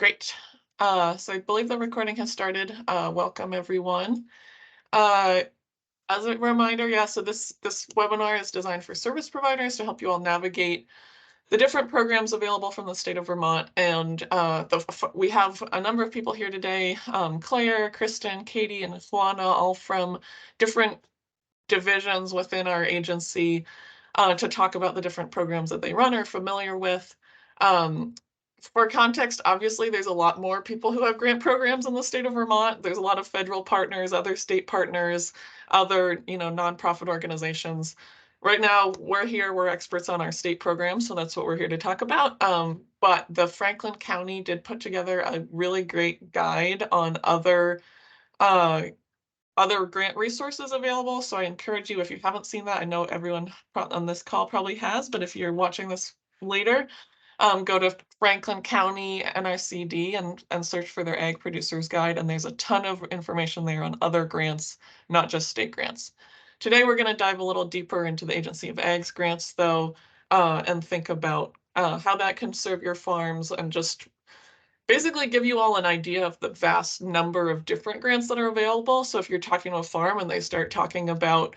Great. So I believe the recording has started. Welcome, everyone. Uh, as a reminder, yeah, so this webinar is designed for service providers to help you all navigate the different programs available from the state of Vermont. And we have a number of people here today, Claire, Kristen, Katie, and Juana, all from different divisions within our agency to talk about the different programs that they run or familiar with. Um, for context, obviously, there's a lot more people who have grant programs in the state of Vermont. There's a lot of federal partners, other state partners, other, nonprofit organizations. Right now, we're experts on our state program, so that's what we're here to talk about. But the Franklin County did put together a really great guide on uh, other grant resources available. So I encourage you, if you haven't seen that, I know everyone on this call probably has, but if you're watching this later, go to Franklin County NRCD and search for their Ag Producers Guide. And there's a ton of information there on other grants, not just state grants. Today, we're going to dive a little deeper into the Agency of Ag's grants, though, and think about how that can serve your farms and just basically give you all an idea of the vast number of different grants that are available. So if you're talking to a farm and they start talking about,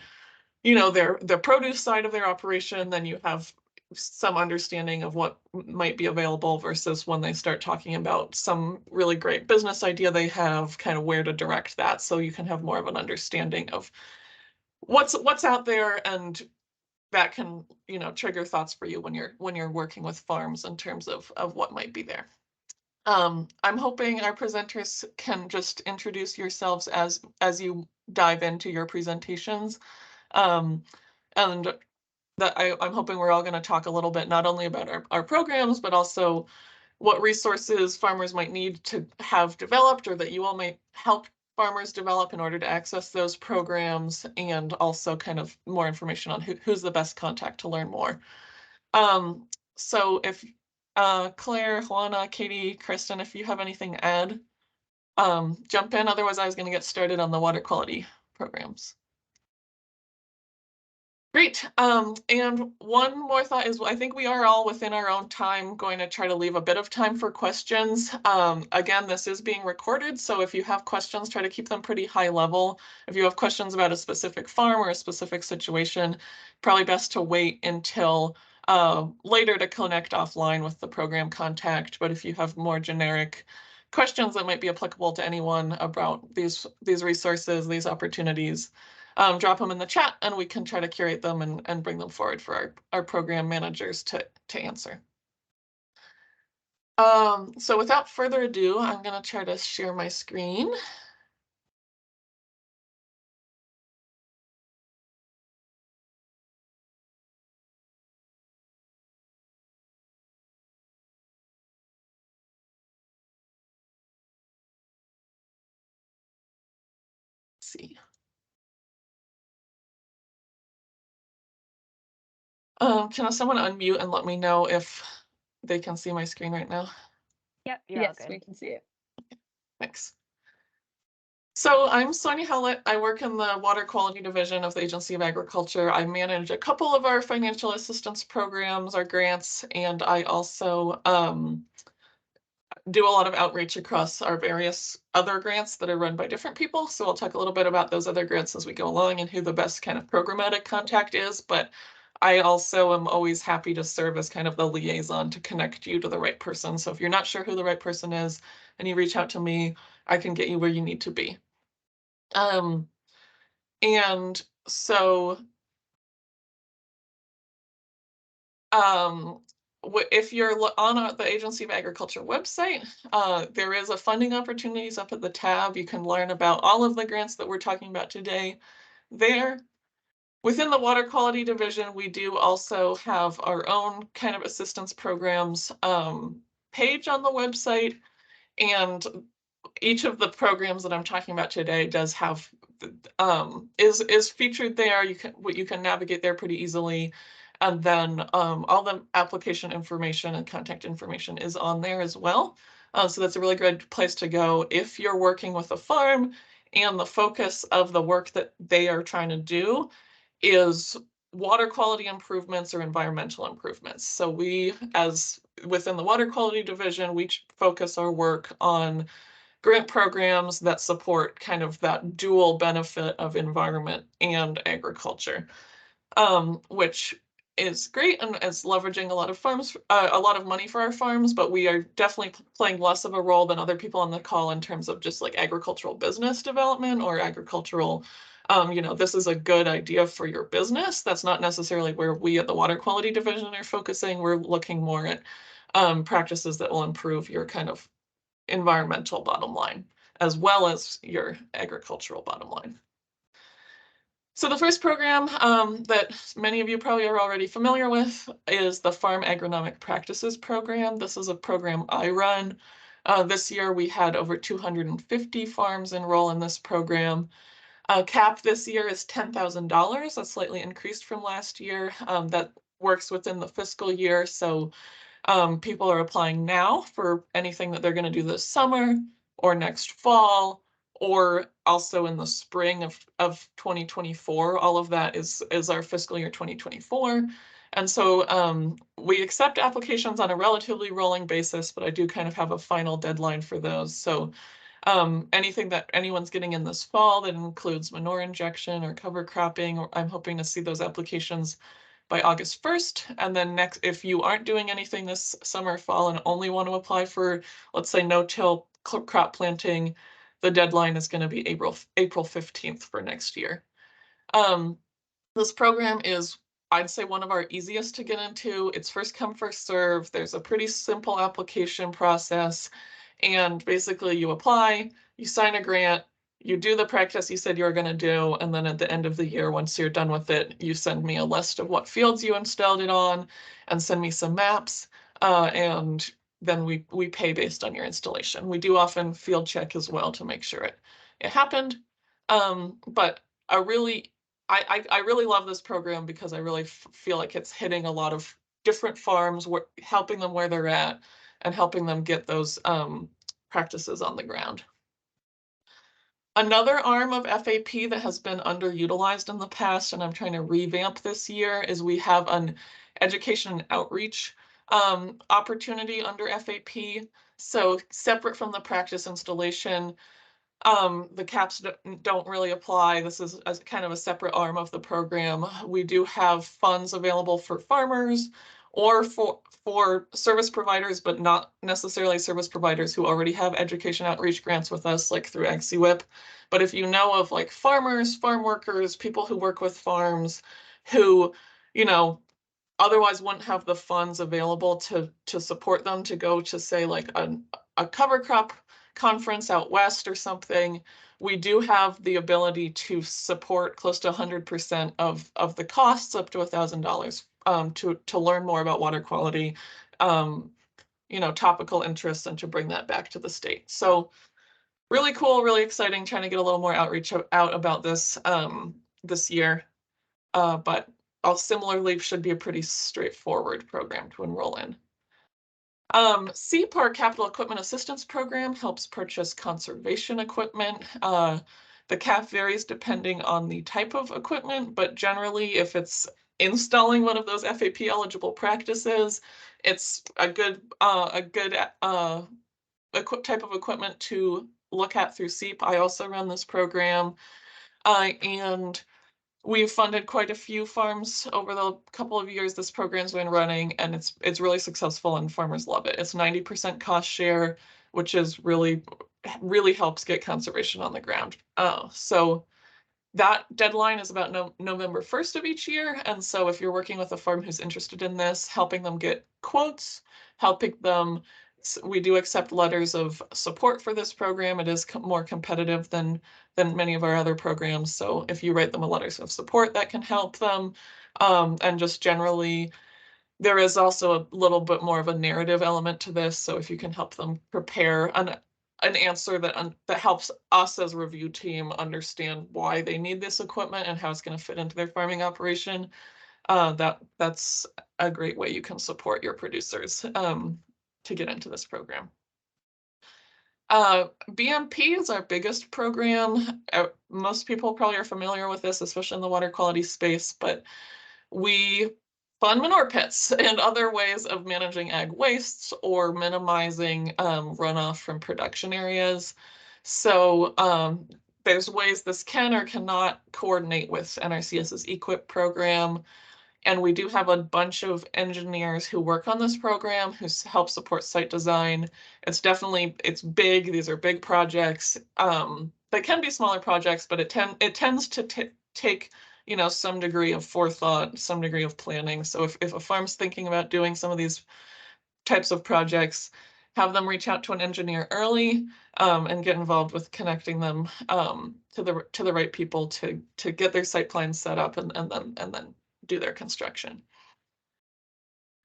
the produce side of their operation, then you have some understanding of what might be available versus when they start talking about some really great business idea they have, kind of where to direct that, so you can have more of an understanding of what's out there, and that can, trigger thoughts for you when you're working with farms in terms of what might be there. I'm hoping our presenters can just introduce yourselves as you dive into your presentations. And that I'm hoping we're all going to talk a little bit not only about our programs, but also what resources farmers might need to have developed, or that you all might help farmers develop in order to access those programs, and also kind of more information on who's the best contact to learn more. So if Claire, Juana, Katie, Kristen, if you have anything to add, jump in. Otherwise, I was going to get started on the water quality programs. Great. And one more thought is, I think we are all within our own time going to try to leave a bit of time for questions. Again, this is being recorded, so if you have questions, try to keep them pretty high level. If you have questions about a specific farm or a specific situation, probably best to wait until later to connect offline with the program contact. But if you have more generic questions that might be applicable to anyone about these resources, these opportunities, drop them in the chat, and we can try to curate them and bring them forward for our program managers to answer. So without further ado, I'm going to try to share my screen. Let's see. Can someone unmute and let me know if they can see my screen right now? Yep, yes, we can see it. Thanks. So I'm Sonia Hellett. I work in the Water Quality Division of the Agency of Agriculture. I manage a couple of our financial assistance programs, our grants, and I also do a lot of outreach across our various other grants that are run by different people. So I'll talk a little bit about those other grants as we go along and who the best kind of programmatic contact is. But I also am always happy to serve as kind of the liaison to connect you to the right person. So if you're not sure who the right person is and you reach out to me, I can get you where you need to be. And so if you're on the Agency of Agriculture website, there is a funding opportunities up at the tab. You can learn about all of the grants that we're talking about today there. Within the Water Quality Division, we do also have our own kind of assistance programs page on the website, and each of the programs that I'm talking about today does have is featured there. You can navigate there pretty easily. And then all the application information and contact information is on there as well. So that's a really good place to go if you're working with a farm and the focus of the work that they are trying to do is water quality improvements or environmental improvements. So we, as within the water quality division, we focus our work on grant programs that support kind of that dual benefit of environment and agriculture, which is great and is leveraging a lot of farms, a lot of money for our farms, but we are definitely playing less of a role than other people on the call in terms of just like agricultural business development or agricultural, this is a good idea for your business. That's not necessarily where we at the water quality division are focusing. We're looking more at practices that will improve your kind of environmental bottom line as well as your agricultural bottom line. So the first program that many of you probably are already familiar with is the Farm Agronomic Practices Program. This is a program I run. This year we had over 250 farms enroll in this program. Cap this year is $10,000. That's slightly increased from last year. That works within the fiscal year. So people are applying now for anything that they're going to do this summer or next fall, or also in the spring of 2024. All of that is our fiscal year 2024. And so we accept applications on a relatively rolling basis, but I do kind of have a final deadline for those. So anything that anyone's getting in this fall that includes manure injection or cover cropping, I'm hoping to see those applications by August 1st. And then next, if you aren't doing anything this summer, fall, and only want to apply for, let's say, no-till crop planting, the deadline is going to be April 15th for next year. This program is, I'd say, one of our easiest to get into. It's first come, first serve. There's a pretty simple application process. And basically you apply, you sign a grant, you do the practice you said you were going to do, and then at the end of the year, once you're done with it, you send me a list of what fields you installed it on and send me some maps, and then we pay based on your installation. We do often field check as well to make sure it happened. But I really love this program because I really feel like it's hitting a lot of different farms, helping them where they're at and helping them get those practices on the ground. Another arm of FAP that has been underutilized in the past, and I'm trying to revamp this year, is we have an education and outreach opportunity under FAP. So separate from the practice installation, the caps don't really apply. This is kind of a separate arm of the program. We do have funds available for farmers or for service providers, but not necessarily service providers who already have education outreach grants with us, like through AgCWIP. But if you know of like farmers, farm workers, people who work with farms who, otherwise wouldn't have the funds available to support them to go to, say, like a cover crop conference out west or something, we do have the ability to support close to 100% of the costs, up to $1,000, to learn more about water quality, topical interests, and to bring that back to the state. So really cool, really exciting, trying to get a little more outreach out about this this year. But similarly should be a pretty straightforward program to enroll in. CEAP, our Capital Equipment Assistance Program, helps purchase conservation equipment. The cap varies depending on the type of equipment, but generally, if it's installing one of those FAP eligible practices, it's a good type of equipment to look at through CEAP. I also run this program, and we've funded quite a few farms over the couple of years this program's been running, and it's really successful and farmers love it. It's 90% cost share, which is really helps get conservation on the ground. So that deadline is about November 1st of each year. And so if you're working with a farm who's interested in this, helping them get quotes, we do accept letters of support for this program. It is more competitive than many of our other programs. So if you write them a letters of support, that can help them. And just generally, there is also a little bit more of a narrative element to this. So if you can help them prepare an answer that helps us as a review team understand why they need this equipment and how it's going to fit into their farming operation, that's a great way you can support your producers to get into this program. BMP is our biggest program. Most people probably are familiar with this, especially in the water quality space, but We fund manure pits and other ways of managing ag wastes or minimizing runoff from production areas. So there's ways this can or cannot coordinate with NRCS's EQIP program. And we do have a bunch of engineers who work on this program who help support site design. It's big. These are big projects. They can be smaller projects, but it tends to take, some degree of forethought, some degree of planning. So if a farm's thinking about doing some of these types of projects, have them reach out to an engineer early, and get involved with connecting them to the right people to get their site plans set up and then do their construction.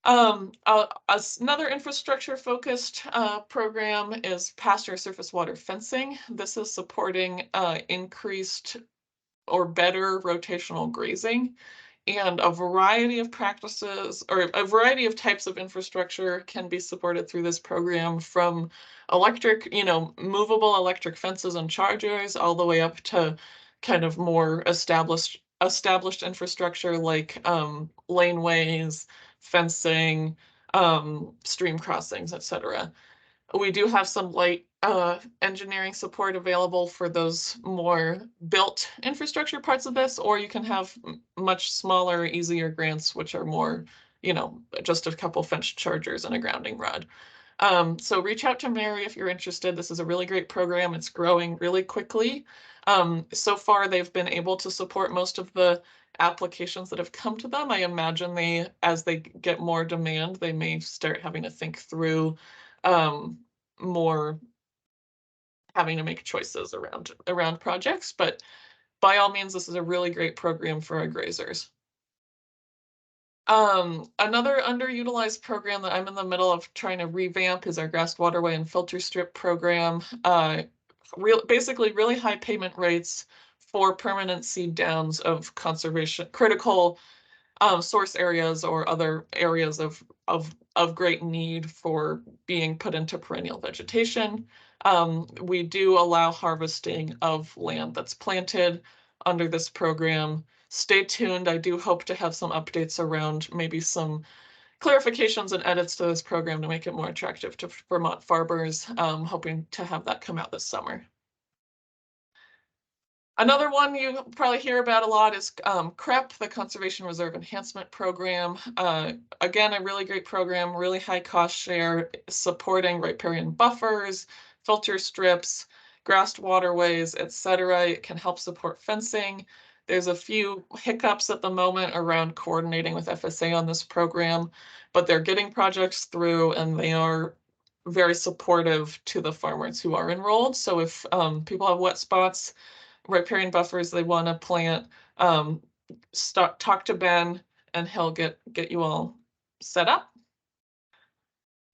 Another infrastructure-focused program is pasture surface water fencing. This is supporting increased or better rotational grazing. And a variety of practices or a variety of types of infrastructure can be supported through this program, from movable electric fences and chargers all the way up to kind of more established infrastructure like laneways, fencing, stream crossings, etc. We do have some light engineering support available for those more built infrastructure parts of this, or you can have much smaller, easier grants, which are more, just a couple fence chargers and a grounding rod. So reach out to Mary if you're interested. This is a really great program. It's growing really quickly. So far, they've been able to support most of the applications that have come to them. I imagine as they get more demand, they may start having to think through more having to make choices around projects, but by all means, this is a really great program for our grazers. Another underutilized program that I'm in the middle of trying to revamp is our grass waterway and filter strip program. Basically really high payment rates for permanent seed downs of conservation critical source areas or other areas of great need for being put into perennial vegetation. We do allow harvesting of land that's planted under this program. Stay tuned. I do hope to have some updates around maybe some clarifications and edits to this program to make it more attractive to Vermont farmers. Hoping to have that come out this summer. Another one you probably hear about a lot is CREP, the Conservation Reserve Enhancement Program. Again, a really great program, really high cost share, supporting riparian buffers, filter strips, grassed waterways, etc. It can help support fencing. There's a few hiccups at the moment around coordinating with FSA on this program, but they're getting projects through and they are very supportive to the farmers who are enrolled. So if people have wet spots, riparian buffers they want to plant, talk to Ben and he'll get you all set up.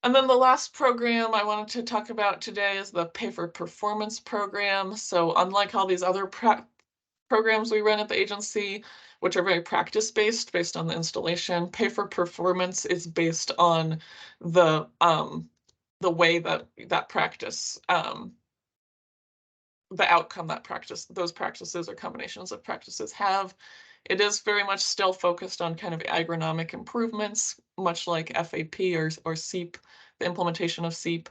And then the last program I wanted to talk about today is the Pay for Performance program. So unlike all these other programs we run at the agency, which are very practice-based, based on the installation, Pay for Performance is based on the way that practice the outcome that those practices or combinations of practices have. It is very much still focused on kind of agronomic improvements, much like FAP or SEEP, the implementation of SEEP.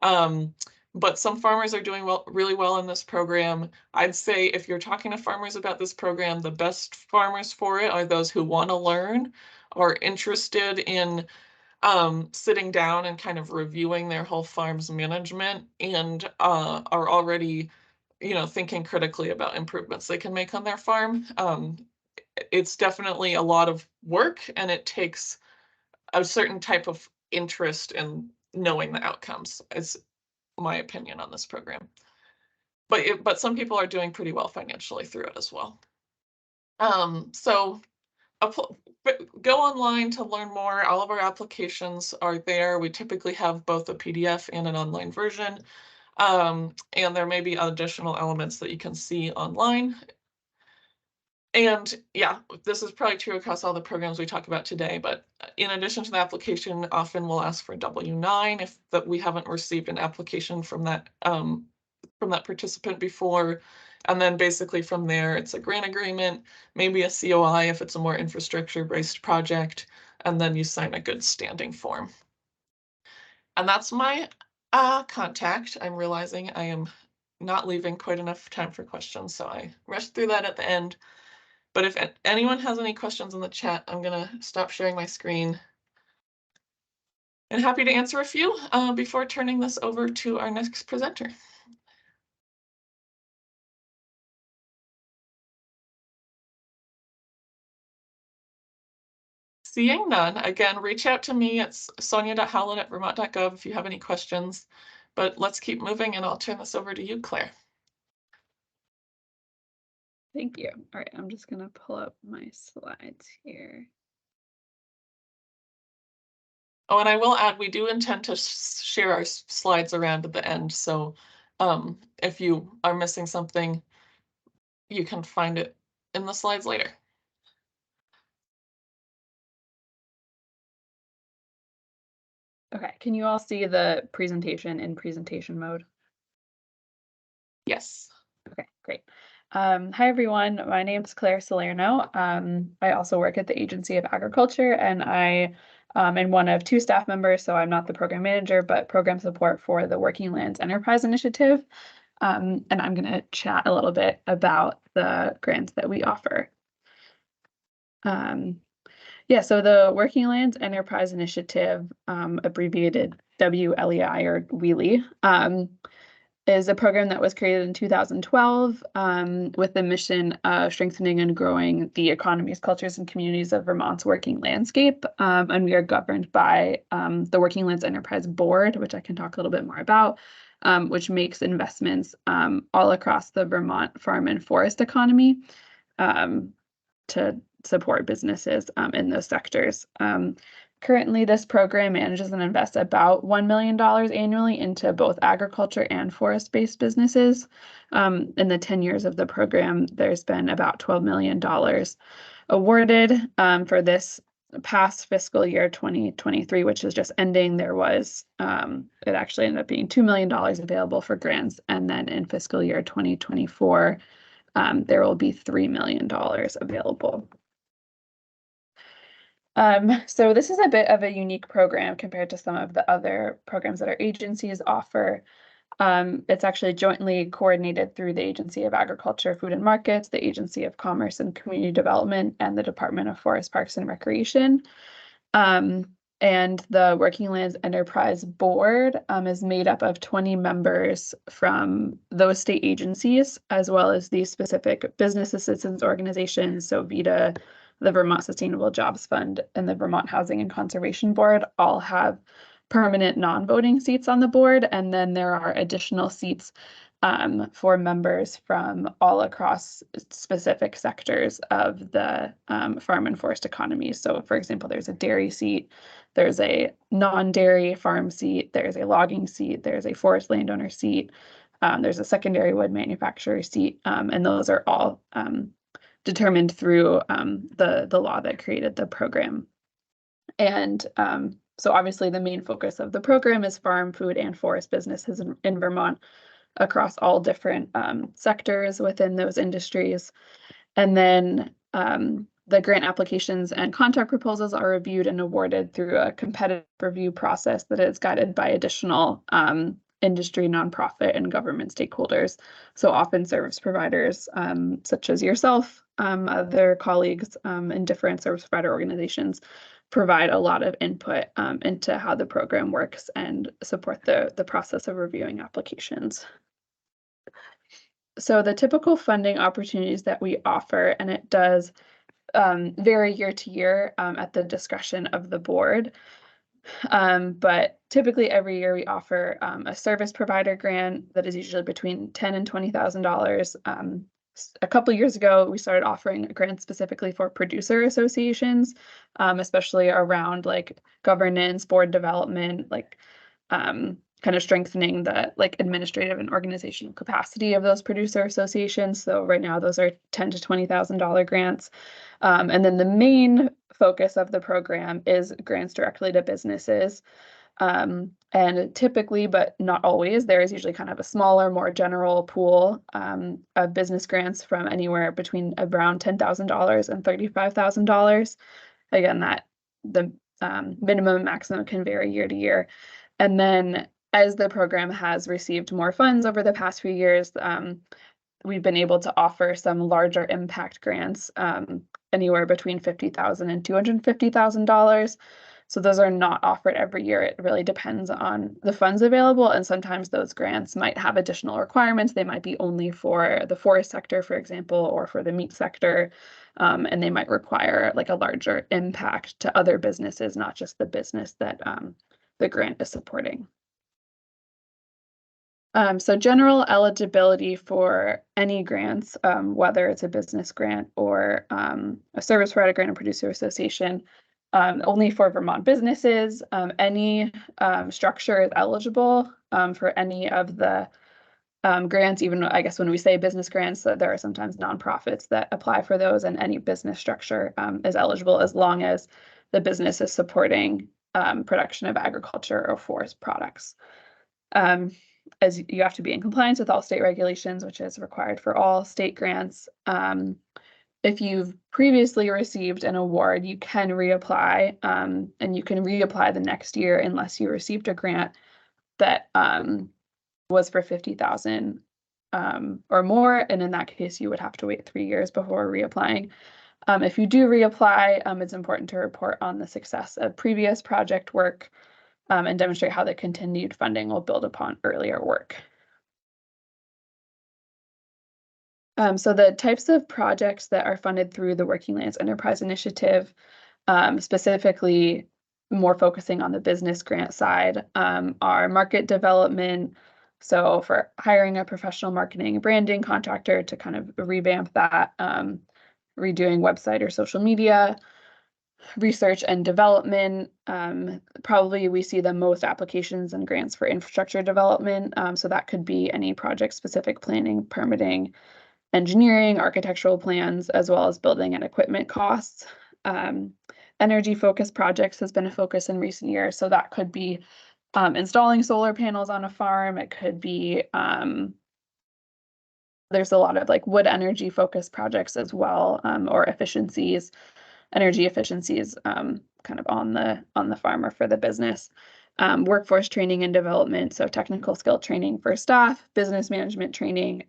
But some farmers are doing really well in this program. I'd say if you're talking to farmers about this program, the best farmers for it are those who want to learn, are interested in sitting down and kind of reviewing their whole farm's management, and are already thinking critically about improvements they can make on their farm. It's definitely a lot of work, and it takes a certain type of interest in knowing the outcomes, is my opinion on this program. But some people are doing pretty well financially through it as well. So go online to learn more. All of our applications are there. We typically have both a PDF and an online version. And there may be additional elements that you can see online. And yeah, this is probably true across all the programs we talk about today, but in addition to the application, often we'll ask for a W-9 if we haven't received an application from that participant before. And then basically from there, it's a grant agreement, maybe a COI if it's a more infrastructure-based project, and then you sign a good standing form. And that's my contact. I'm realizing I am not leaving quite enough time for questions, so I rushed through that at the end. But if anyone has any questions in the chat, I'm gonna stop sharing my screen. And happy to answer a few before turning this over to our next presenter. Seeing none, again, reach out to me. It's sonia.howlett@vermont.gov if you have any questions. But let's keep moving, and I'll turn this over to you, Claire. Thank you. All right, I'm just going to pull up my slides here. Oh, and I will add, we do intend to share our slides around at the end. So if you are missing something, you can find it in the slides later. Okay, can you all see the presentation in presentation mode? Yes. Okay, great. Hi, everyone. My name is Claire Salerno. I also work at the Agency of Agriculture, and I am one of 2 staff members, so I'm not the program manager, but program support for the Working Lands Enterprise Initiative. And I'm going to chat a little bit about the grants that we offer. Yeah, so the Working Lands Enterprise Initiative, abbreviated WLEI or WELI, is a program that was created in 2012 with the mission of strengthening and growing the economies, cultures, and communities of Vermont's working landscape. And we are governed by the Working Lands Enterprise Board, which I can talk a little bit more about, which makes investments all across the Vermont farm and forest economy to support businesses in those sectors. Currently, this program manages and invests about $1 million annually into both agriculture and forest-based businesses. In the 10 years of the program, there's been about $12 million awarded. For this past fiscal year 2023, which is just ending, there was, it actually ended up being $2 million available for grants. And then in fiscal year 2024, there will be $3 million available. So this is a bit of a unique program compared to some of the other programs that our agencies offer. It's actually jointly coordinated through the Agency of Agriculture, Food and Markets, the Agency of Commerce and Community Development, and the Department of Forest, Parks, and Recreation. And the Working Lands Enterprise Board is made up of 20 members from those state agencies, as well as these specific business assistance organizations. So VITA, the Vermont Sustainable Jobs Fund, and the Vermont Housing and Conservation Board all have permanent non-voting seats on the board. And then there are additional seats for members from all across specific sectors of the farm and forest economy. So for example, there's a dairy seat, there's a non-dairy farm seat, there's a logging seat, there's a forest landowner seat, there's a secondary wood manufacturer seat, and those are all determined through the law that created the program. And so obviously the main focus of the program is farm, food, and forest businesses in Vermont across all different sectors within those industries. And then the grant applications and contract proposals are reviewed and awarded through a competitive review process that is guided by additional industry, nonprofit, and government stakeholders. So often service providers such as yourself, other colleagues in different service provider organizations provide a lot of input into how the program works and support the process of reviewing applications. So the typical funding opportunities that we offer, and it does vary year to year at the discretion of the board. But typically every year we offer a service provider grant that is usually between $10,000 and $20,000. A couple years ago, we started offering a grant specifically for producer associations, especially around like governance, board development, like kind of strengthening the like administrative and organizational capacity of those producer associations. So right now those are $10,000 to $20,000 grants. And then the main focus of the program is grants directly to businesses. And typically, but not always, there is usually kind of a smaller, more general pool of business grants from anywhere between around $10,000 and $35,000. Again, that the minimum and maximum can vary year to year. And then as the program has received more funds over the past few years, we've been able to offer some larger impact grants, anywhere between $50,000 and $250,000. So those are not offered every year. It really depends on the funds available, and sometimes those grants might have additional requirements. They might be only for the forest sector, for example, or for the meat sector, and they might require like a larger impact to other businesses, not just the business that the grant is supporting. So general eligibility for any grants, whether it's a business grant or a service provider grant or producer association, only for Vermont businesses. Any structure is eligible for any of the grants, even I guess when we say business grants, there are sometimes nonprofits that apply for those, and any business structure is eligible as long as the business is supporting production of agriculture or forest products. As you have to be in compliance with all state regulations, which is required for all state grants. If you've previously received an award, you can reapply, and you can reapply the next year unless you received a grant that was for 50,000 or more, and in that case, you would have to wait 3 years before reapplying. If you do reapply, it's important to report on the success of previous project work and demonstrate how the continued funding will build upon earlier work. So the types of projects that are funded through the Working Lands Enterprise Initiative, specifically more focusing on the business grant side, are market development. So for hiring a professional marketing branding contractor to kind of revamp that, redoing website or social media, research and development. Probably we see the most applications and grants for infrastructure development. So that could be any project-specific planning, permitting, engineering, architectural plans, as well as building and equipment costs. Energy-focused projects has been a focus in recent years. So that could be installing solar panels on a farm. It could be, there's a lot of like wood energy focused projects as well, or efficiencies, energy efficiencies, kind of on the farm or for the business. Workforce training and development, so technical skill training for staff, business management training,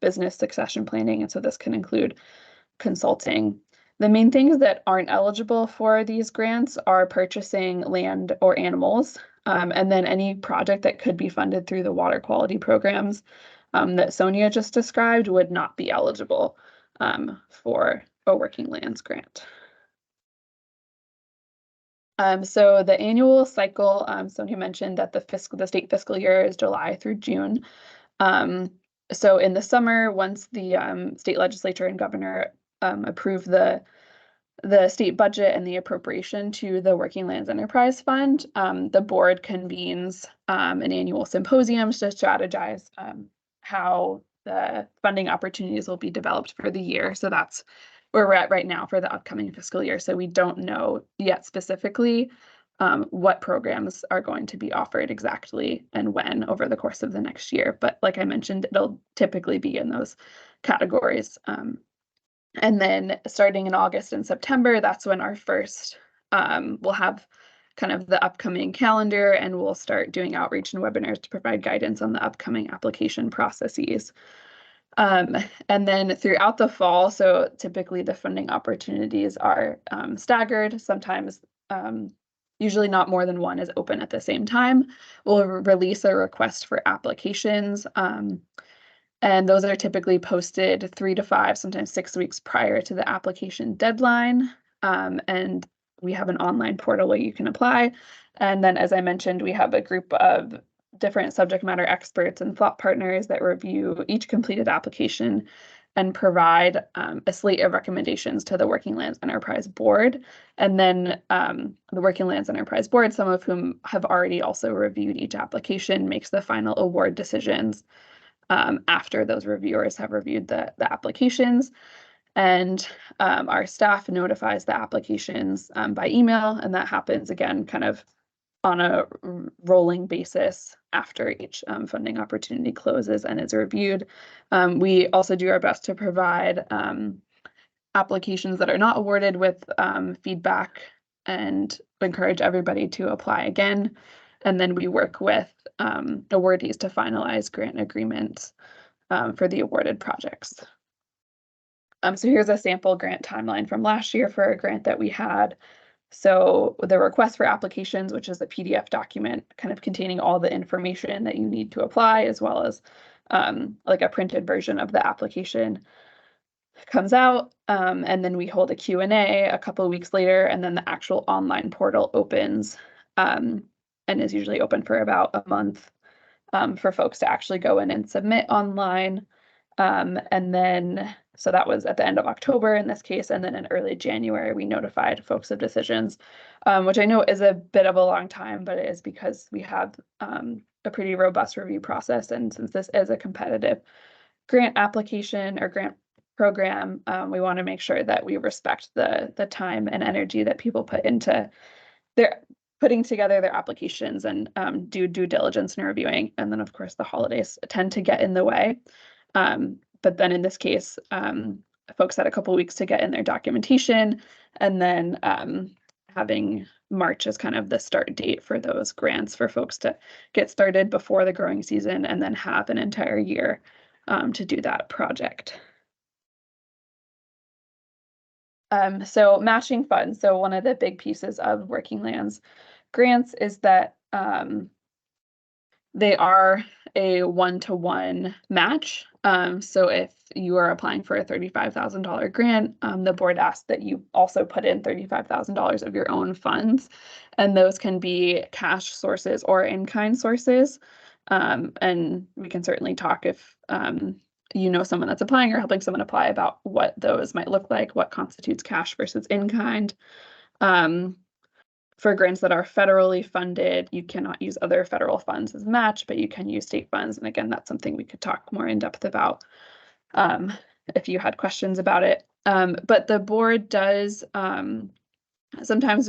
business succession planning, and so this can include consulting. The main things that aren't eligible for these grants are purchasing land or animals, and then any project that could be funded through the water quality programs that Sonia just described would not be eligible for a Working Lands grant. So the annual cycle, Sonia mentioned that the state fiscal year is July through June. So in the summer, once the state legislature and governor approve the state budget and the appropriation to the Working Lands Enterprise Fund, the board convenes an annual symposium to strategize how the funding opportunities will be developed for the year. So that's where we're at right now for the upcoming fiscal year. So we don't know yet specifically what programs are going to be offered exactly and when over the course of the next year. But like I mentioned, it'll typically be in those categories. And then starting in August and September, that's when our first, we'll have kind of the upcoming calendar, and we'll start doing outreach and webinars to provide guidance on the upcoming application processes. And then throughout the fall, so typically the funding opportunities are staggered. Sometimes, usually not more than one is open at the same time. We'll release a request for applications. And those are typically posted 3 to 5, sometimes 6 weeks prior to the application deadline. And we have an online portal where you can apply. And then, as I mentioned, we have a group of different subject matter experts and thought partners that review each completed application and provide a slate of recommendations to the Working Lands Enterprise Board. And then the Working Lands Enterprise Board, some of whom have already also reviewed each application, makes the final award decisions after those reviewers have reviewed the applications. And our staff notifies the applications by email, and that happens again kind of on a rolling basis after each funding opportunity closes and is reviewed. We also do our best to provide applications that are not awarded with feedback and encourage everybody to apply again. And then we work with awardees to finalize grant agreements for the awarded projects. So here's a sample grant timeline from last year for a grant that we had. So the request for applications, which is a PDF document kind of containing all the information that you need to apply, as well as like a printed version of the application, comes out. And then we hold a Q&A a couple of weeks later, and then the actual online portal opens and is usually open for about a month for folks to actually go in and submit online. And then, so that was at the end of October in this case, and then in early January, we notified folks of decisions, which I know is a bit of a long time, but it is because we have a pretty robust review process. And since this is a competitive grant application or grant program, we want to make sure that we respect the time and energy that people put into their putting together their applications and do due diligence and reviewing. And then, of course, the holidays tend to get in the way. But then in this case, folks had a couple weeks to get in their documentation, and then having March as kind of the start date for those grants for folks to get started before the growing season and then have an entire year to do that project. So matching funds. So one of the big pieces of Working Lands grants is that they are a one-to-one match. So if you are applying for a $35,000 grant, the board asks that you also put in $35,000 of your own funds, and those can be cash sources or in-kind sources. And we can certainly talk if you know someone that's applying or helping someone apply about what those might look like, what constitutes cash versus in-kind. For grants that are federally funded, you cannot use other federal funds as match, but you can use state funds. And again, that's something we could talk more in depth about if you had questions about it. But the board does sometimes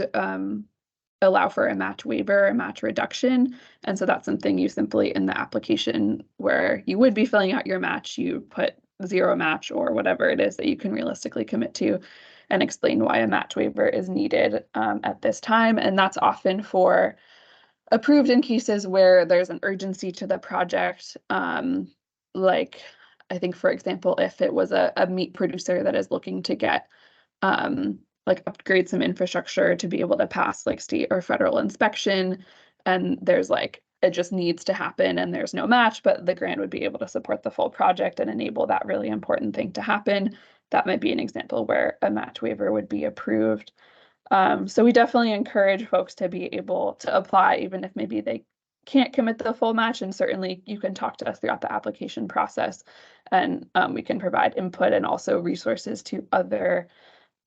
allow for a match waiver, a match reduction. And so that's something you simply in the application where you would be filling out your match, you put zero match or whatever it is that you can realistically commit to, and explain why a match waiver is needed at this time. And that's often for approved in cases where there's an urgency to the project. Like I think, for example, if it was a meat producer that is looking to get like upgrade some infrastructure to be able to pass like state or federal inspection, and there's like it just needs to happen and there's no match, but the grant would be able to support the full project and enable that really important thing to happen. That might be an example where a match waiver would be approved. So we definitely encourage folks to be able to apply, even if maybe they can't commit the full match. And certainly you can talk to us throughout the application process, and we can provide input and also resources to other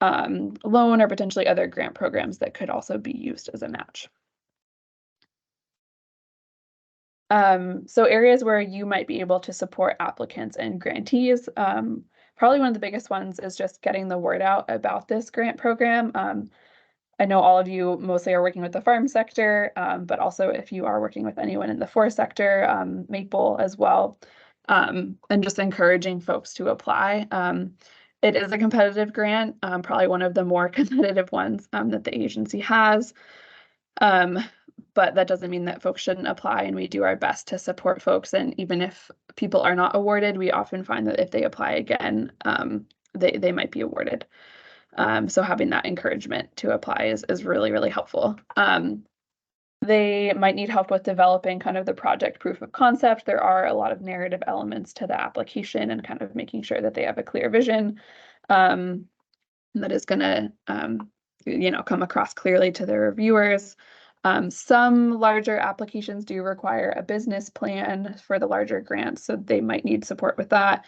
loan or potentially other grant programs that could also be used as a match. So areas where you might be able to support applicants and grantees, probably one of the biggest ones is just getting the word out about this grant program. I know all of you mostly are working with the farm sector, but also if you are working with anyone in the forest sector, maple as well, and just encouraging folks to apply. It is a competitive grant, probably one of the more competitive ones that the agency has. But that doesn't mean that folks shouldn't apply, and we do our best to support folks. And even if people are not awarded, we often find that if they apply again, they might be awarded. So having that encouragement to apply is really, really helpful. They might need help with developing kind of the project proof of concept. There are a lot of narrative elements to the application and kind of making sure that they have a clear vision that is going to come across clearly to the reviewers. Some larger applications do require a business plan for the larger grants, so they might need support with that.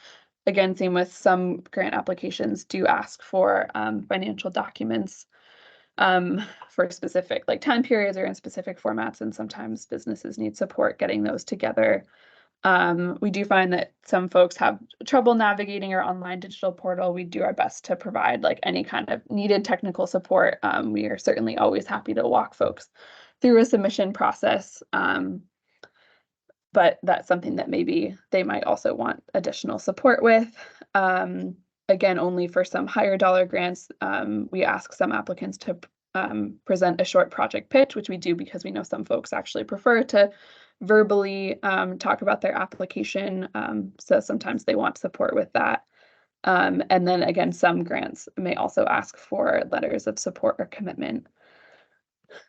Again, same with some grant applications do ask for financial documents for specific like time periods or in specific formats, and sometimes businesses need support getting those together. We do find that some folks have trouble navigating our online digital portal. We do our best to provide like any kind of needed technical support. We are certainly always happy to walk folks through a submission process. But that's something that maybe they might also want additional support with. Again, only for some higher dollar grants, we ask some applicants to present a short project pitch, which we do because we know some folks actually prefer to verbally talk about their application. So sometimes they want support with that. And then again, some grants may also ask for letters of support or commitment.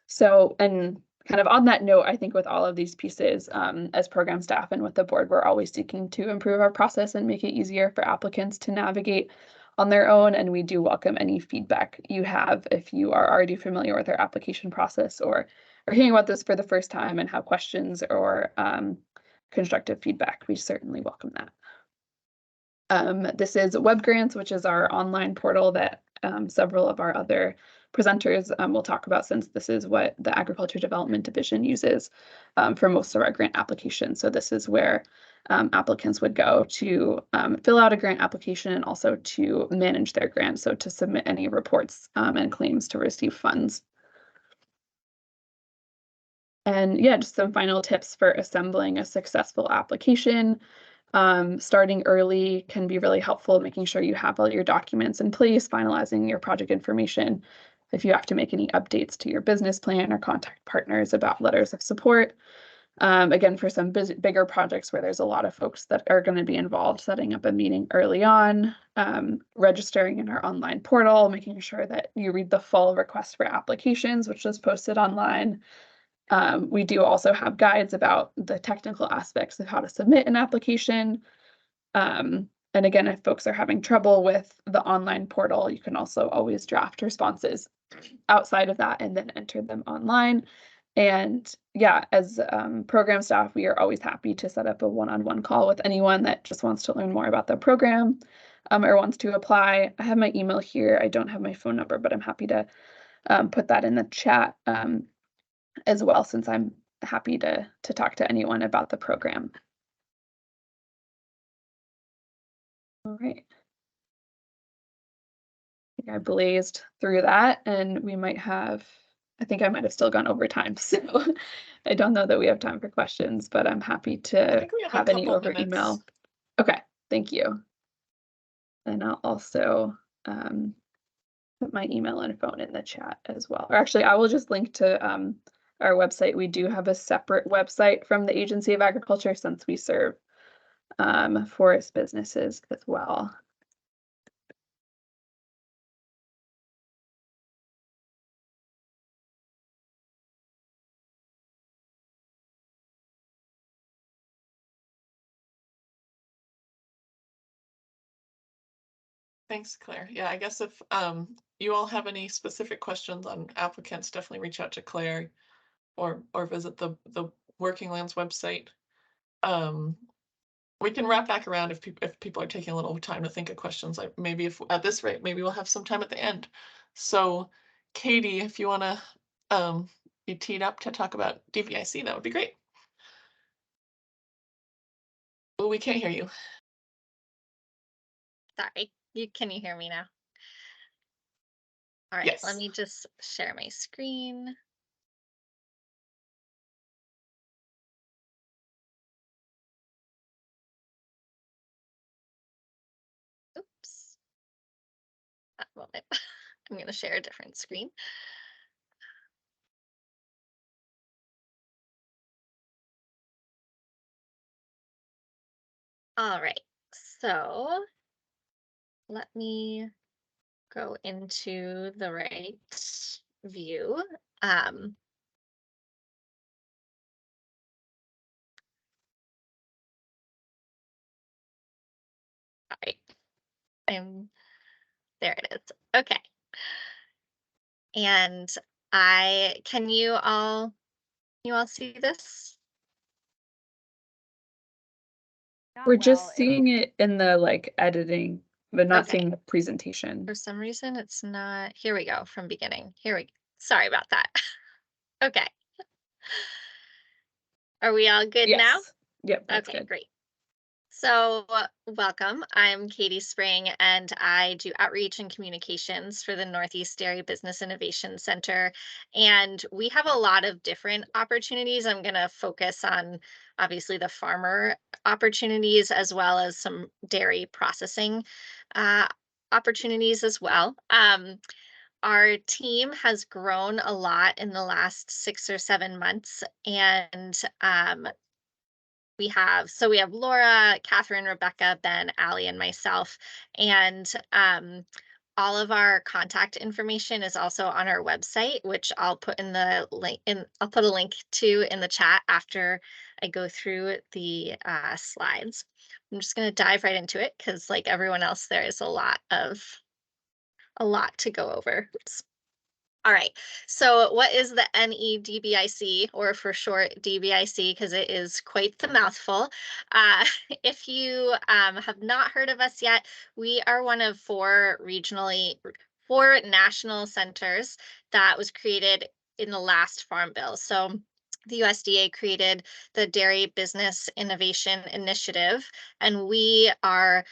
So, and kind of on that note, I think with all of these pieces, as program staff and with the board, we're always seeking to improve our process and make it easier for applicants to navigate on their own. And we do welcome any feedback you have if you are already familiar with our application process or are hearing about this for the first time and have questions or constructive feedback. We certainly welcome that. This is Web Grants, which is our online portal that several of our other presenters will talk about, since this is what the Agriculture Development Division uses for most of our grant applications. So this is where applicants would go to fill out a grant application and also to manage their grant, so to submit any reports and claims to receive funds. And yeah, just some final tips for assembling a successful application. Starting early can be really helpful, making sure you have all your documents in place, finalizing your project information. If you have to make any updates to your business plan or contact partners about letters of support. Again, for some bigger projects where there's a lot of folks that are going to be involved, setting up a meeting early on, registering in our online portal, making sure that you read the full request for applications, which is posted online. We do also have guides about the technical aspects of how to submit an application. And again, if folks are having trouble with the online portal, you can also always draft responses outside of that and then enter them online. And yeah, as program staff, we are always happy to set up a one-on-one call with anyone that just wants to learn more about the program or wants to apply. I have my email here. I don't have my phone number, but I'm happy to put that in the chat as well, since I'm happy to talk to anyone about the program. All right. I think I blazed through that, and we might have, I think I might have still gone over time, so I don't know that we have time for questions, but I'm happy to have any over email. Okay, thank you. And I'll also put my email and phone in the chat as well. Or actually, I will just link to our website. We do have a separate website from the Agency of Agriculture, since we serve forest businesses as well. Thanks, Claire. Yeah, I guess if you all have any specific questions on applicants, definitely reach out to Claire or visit the Working Lands website. We can wrap back around if people are taking a little time to think of questions. Like maybe if at this rate, maybe we'll have some time at the end. So, Katie, if you want to be teed up to talk about DBIC, that would be great. Oh, we can't hear you. Sorry, can you hear me now? All right, yes. Let me just share my screen. Oops. That moment. I'm going to share a different screen. All right, so let me go into the right view. All right, there it is. Okay. And can you all see this? We're just seeing it in the like editing, but not seeing the presentation. For some reason, it's not. Here we go from beginning. Sorry about that. Okay. Are we all good now? Yep, that's okay, good. Great. So, welcome. I'm Katie Spring, and I do outreach and communications for the Northeast Dairy Business Innovation Center. And we have a lot of different opportunities. I'm going to focus on obviously the farmer opportunities as well as some dairy processing uh, opportunities as well. Our team has grown a lot in the last 6 or 7 months, and we have Laura, Catherine, Rebecca, Ben, Allie, and myself. And all of our contact information is also on our website, which I'll put in the link in I'll put a link to in the chat after I go through the slides. I'm just gonna dive right into it because like everyone else, there is a lot to go over. Oops. All right. So, what is the NEDBIC, or for short DBIC, because it is quite the mouthful? Uh, if you have not heard of us yet, we are one of four national centers that was created in the last Farm Bill. So, the USDA created the Dairy Business Innovation Initiative, and we are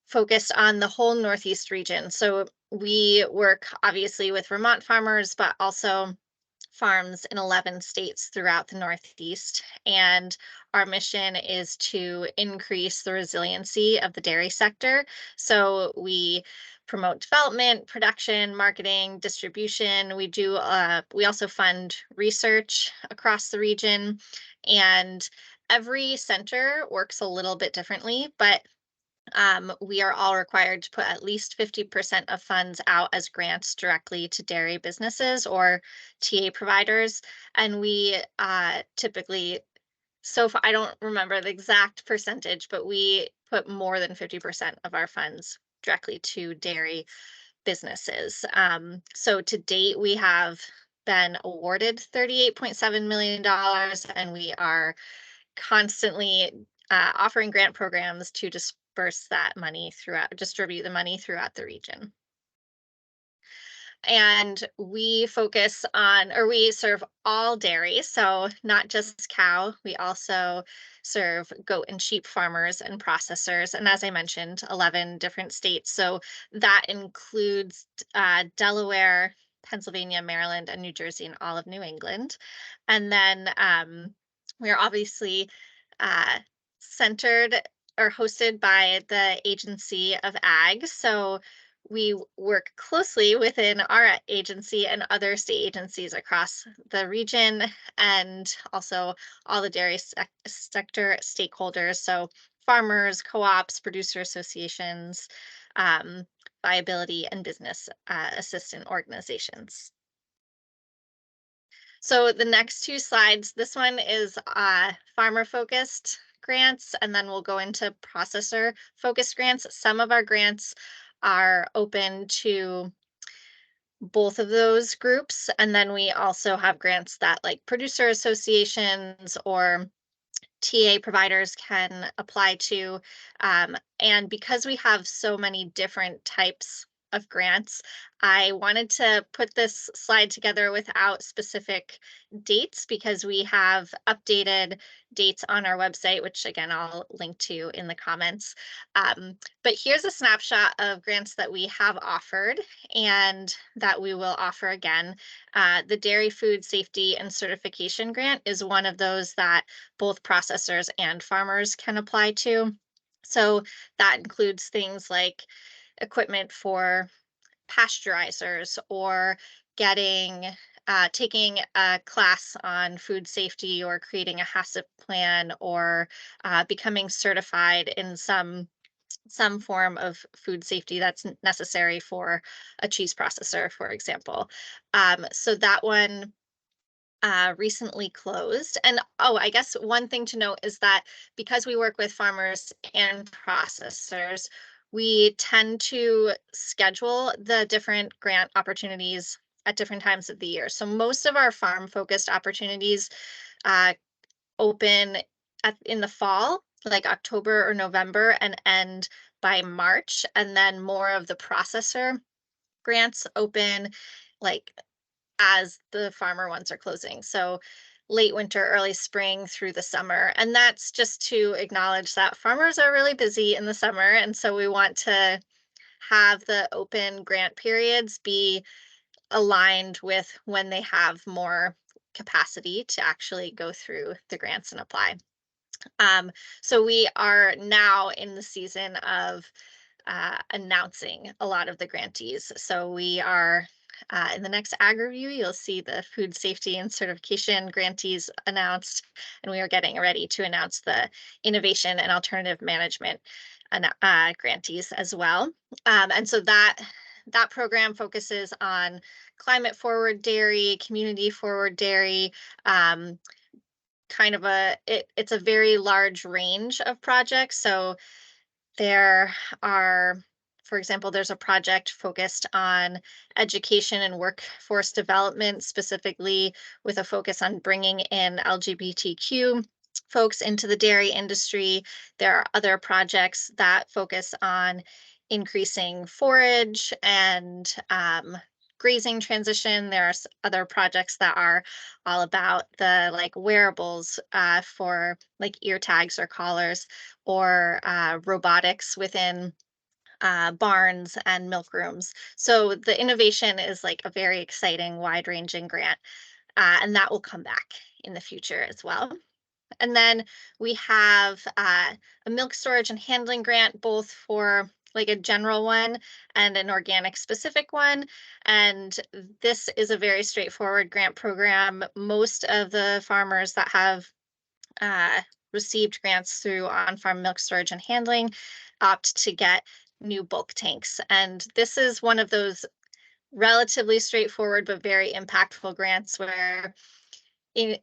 focused on the whole Northeast region. So we work obviously with Vermont farmers, but also farms in 11 states throughout the Northeast. And our mission is to increase the resiliency of the dairy sector. So we promote development, production, marketing, distribution. We also fund research across the region. And every center works a little bit differently, but we are all required to put at least 50% of funds out as grants directly to dairy businesses or TA providers. And we typically, so far, I don't remember the exact percentage, but we put more than 50% of our funds directly to dairy businesses. So to date, we have been awarded $38.7 million, and we are constantly offering grant programs to distribute the money throughout the region. And we serve all dairy, so not just cow. We also serve goat and sheep farmers and processors. And as I mentioned, 11 different states. So that includes Delaware, Pennsylvania, Maryland, and New Jersey, and all of New England. And then we are obviously uh, centered or hosted by the Agency of Ag. So we work closely within our agency and other state agencies across the region, and also all the dairy sector stakeholders. So farmers, co-ops, producer associations, um, viability and business assistant organizations. So the next two slides, this one is farmer focused grants, and then we'll go into processor focused grants. Some of our grants are open to both of those groups. And then we also have grants that like producer associations or TA providers can apply to. And because we have so many different types of grants, I wanted to put this slide together without specific dates because we have updated dates on our website, which again, I'll link to in the comments. But here's a snapshot of grants that we have offered and that we will offer again. The Dairy Food Safety and Certification Grant is one of those that both processors and farmers can apply to. So that includes things like equipment for pasteurizers or taking a class on food safety or creating a HACCP plan or becoming certified in some form of food safety that's necessary for a cheese processor, for example. So that one recently closed. And oh, I guess one thing to note is that because we work with farmers and processors, we tend to schedule the different grant opportunities at different times of the year. So most of our farm focused opportunities uh, open in the fall, like October or November, and end by March. And then more of the processor grants open like as the farmer ones are closing. So late winter, early spring through the summer. And that's just to acknowledge that farmers are really busy in the summer. And so we want to have the open grant periods be aligned with when they have more capacity to actually go through the grants and apply. So we are now in the season of announcing a lot of the grantees. So we are in the next ag review, you'll see the food safety and certification grantees announced, and we are getting ready to announce the innovation and alternative management grantees as well. And so that program focuses on climate forward dairy, community forward dairy, um, kind of it's a very large range of projects. So there are, for example, there's a project focused on education and workforce development, specifically with a focus on bringing in LGBTQ folks into the dairy industry. There are other projects that focus on increasing forage and grazing transition. There are other projects that are all about the like wearables for like ear tags or collars, or robotics within barns and milk rooms. So the innovation is like a very exciting, wide ranging grant, and that will come back in the future as well. And then we have a milk storage and handling grant, both for like a general one and an organic specific one. And this is a very straightforward grant program. Most of the farmers that have uh, received grants through on-farm milk storage and handling opt to get new bulk tanks. And this is one of those relatively straightforward but very impactful grants where in,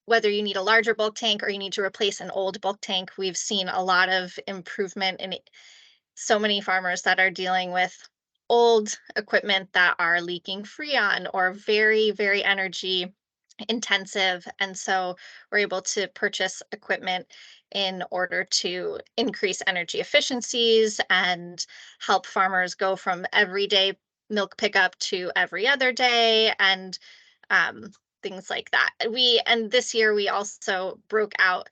whether you need a larger bulk tank or you need to replace an old bulk tank, we've seen a lot of improvement in so many farmers that are dealing with old equipment that are leaking freon or very, very energy intensive. And so we're able to purchase equipment in order to increase energy efficiencies and help farmers go from everyday milk pickup to every other day, and um, things like that. And this year we also broke it out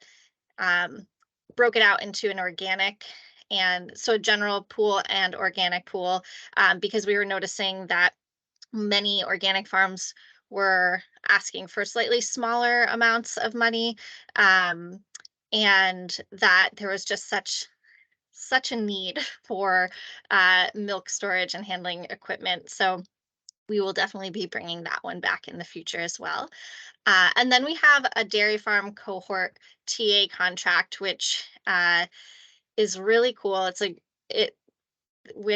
into an organic, and so a general pool and organic pool, because we were noticing that many organic farms were asking for slightly smaller amounts of money, um, and that there was just such a need for milk storage and handling equipment. So we will definitely be bringing that one back in the future as well. And then we have a dairy farm cohort TA contract, which is really cool. I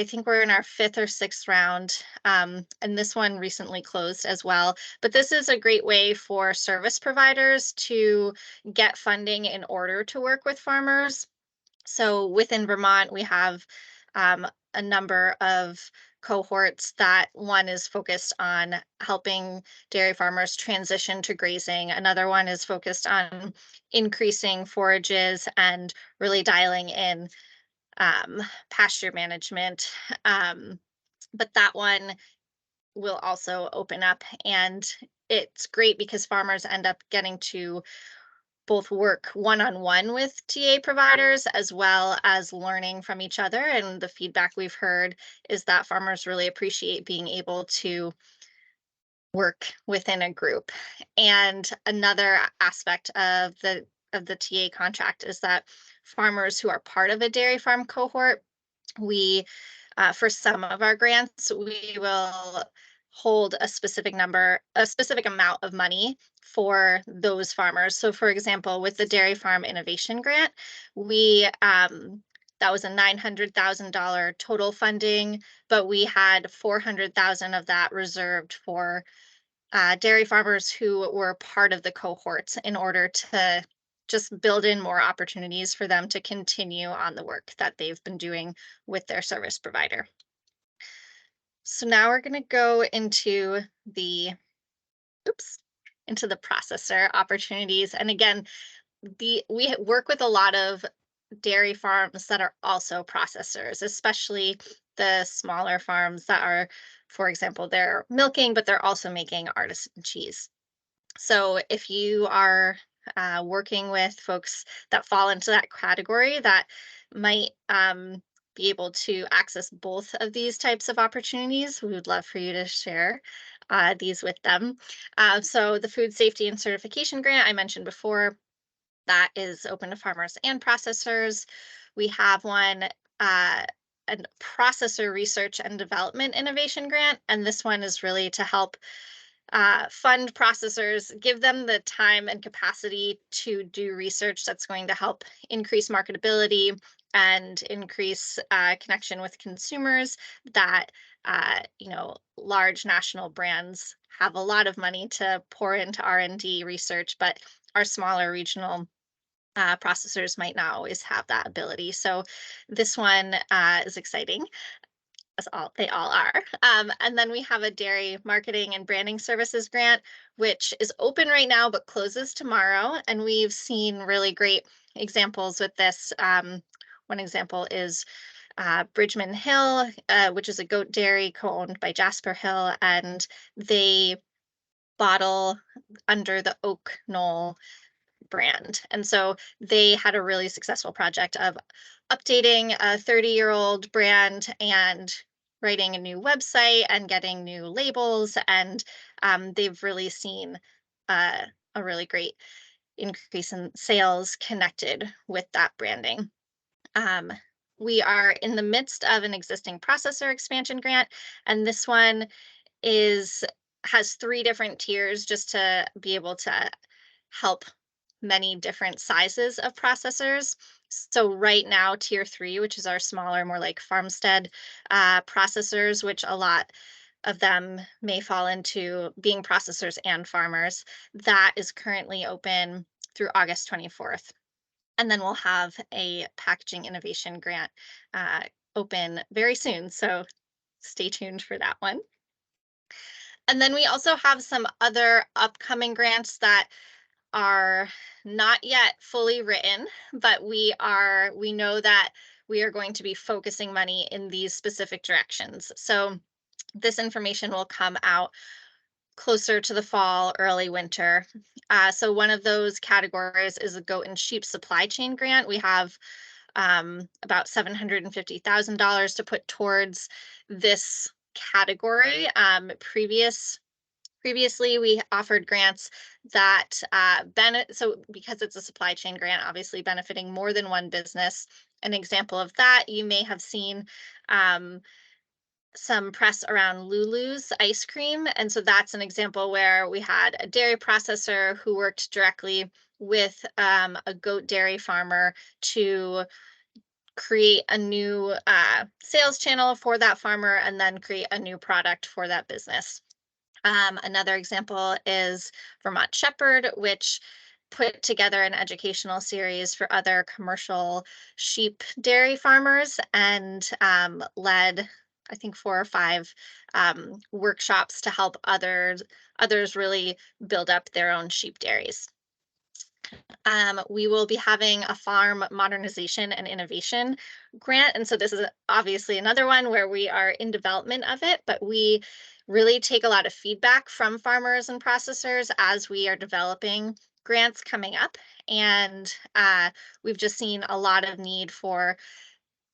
think we're in our 5th or 6th round, and this one recently closed as well. But this is a great way for service providers to get funding in order to work with farmers. So within Vermont, we have a number of cohorts. That one is focused on helping dairy farmers transition to grazing. Another one is focused on increasing forages and really dialing in pasture management. But that one will also open up, and it's great because farmers end up getting to both work one-on-one with TA providers as well as learning from each other. And the feedback we've heard is that farmers really appreciate being able to work within a group. And another aspect of the TA contract is that farmers who are part of a dairy farm cohort, we for some of our grants, we will hold a specific amount of money for those farmers. So for example, with the Dairy Farm Innovation Grant, we that was a $900,000 total funding, but we had 400,000 of that reserved for dairy farmers who were part of the cohorts in order to just build in more opportunities for them to continue on the work that they've been doing with their service provider. So now we're going to go into the processor opportunities. And again, we work with a lot of dairy farms that are also processors, especially the smaller farms that are, for example, they're milking, but they're also making artisan cheese. So if you are working with folks that fall into that category that might be able to access both of these types of opportunities, we would love for you to share these with them. So the Food Safety and Certification Grant I mentioned before, that is open to farmers and processors. We have one, a processor research and development innovation grant, and this one is really to help fund processors, give them the time and capacity to do research that's going to help increase marketability and increase connection with consumers. That large national brands have a lot of money to pour into R&D research, but our smaller regional processors might not always have that ability. So this one is exciting, as they all are. And then we have a dairy marketing and branding services grant, which is open right now but closes tomorrow. And we've seen really great examples with this. One example is Bridgman Hill, which is a goat dairy co-owned by Jasper Hill, and they bottle under the Oak Knoll brand. And so they had a really successful project of updating a 30-year-old brand and writing a new website and getting new labels. And they've really seen a really great increase in sales connected with that branding. Um, we are in the midst of an existing processor expansion grant, and this one has 3 different tiers just to be able to help many different sizes of processors. So right now, tier 3, which is our smaller, more like farmstead processors, which a lot of them may fall into being processors and farmers, that is currently open through August 24th. And then we'll have a packaging innovation grant open very soon. So stay tuned for that one. And then we also have some other upcoming grants that are not yet fully written, but we know that we are going to be focusing money in these specific directions. So this information will come out closer to the fall, early winter. So one of those categories is a goat and sheep supply chain grant. We have about $750,000 to put towards this category. Previously, we offered grants that so because it's a supply chain grant, obviously benefiting more than one business. An example of that, you may have seen some press around Lulu's ice cream. And so that's an example where we had a dairy processor who worked directly with a goat dairy farmer to create a new sales channel for that farmer and then create a new product for that business. Another example is Vermont Shepherd, which put together an educational series for other commercial sheep dairy farmers and led, I think, 4 or 5 workshops to help others really build up their own sheep dairies. We will be having a farm modernization and innovation grant. And so this is obviously another one where we are in development of it, but we really take a lot of feedback from farmers and processors as we are developing grants coming up. And we've just seen a lot of need for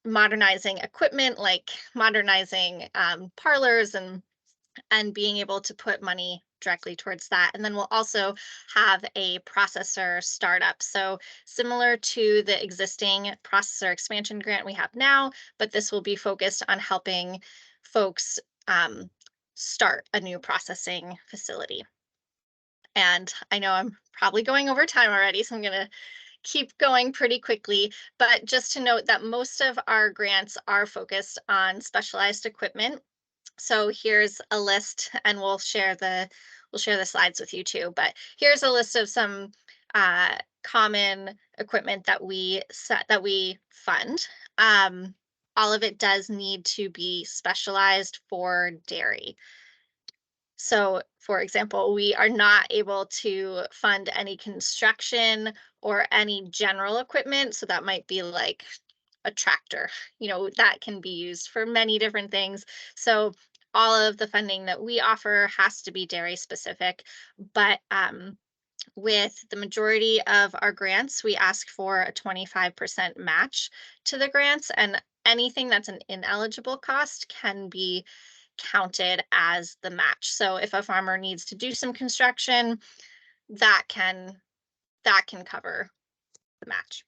modernizing equipment, like modernizing parlors and being able to put money directly towards that. And then we'll also have a processor startup. So similar to the existing processor expansion grant we have now, but this will be focused on helping folks start a new processing facility. And I know I'm probably going over time already, so I'm going to keep going pretty quickly, but just to note that most of our grants are focused on specialized equipment. So here's a list, and we'll share the slides with you too. But here's a list of some common equipment that we fund. All of it does need to be specialized for dairy. So, for example, we are not able to fund any construction or any general equipment. So that might be like a tractor, that can be used for many different things. So all of the funding that we offer has to be dairy specific, but with the majority of our grants, we ask for a 25% match to the grants, and anything that's an ineligible cost can be counted as the match. So if a farmer needs to do some construction, that can cover the match.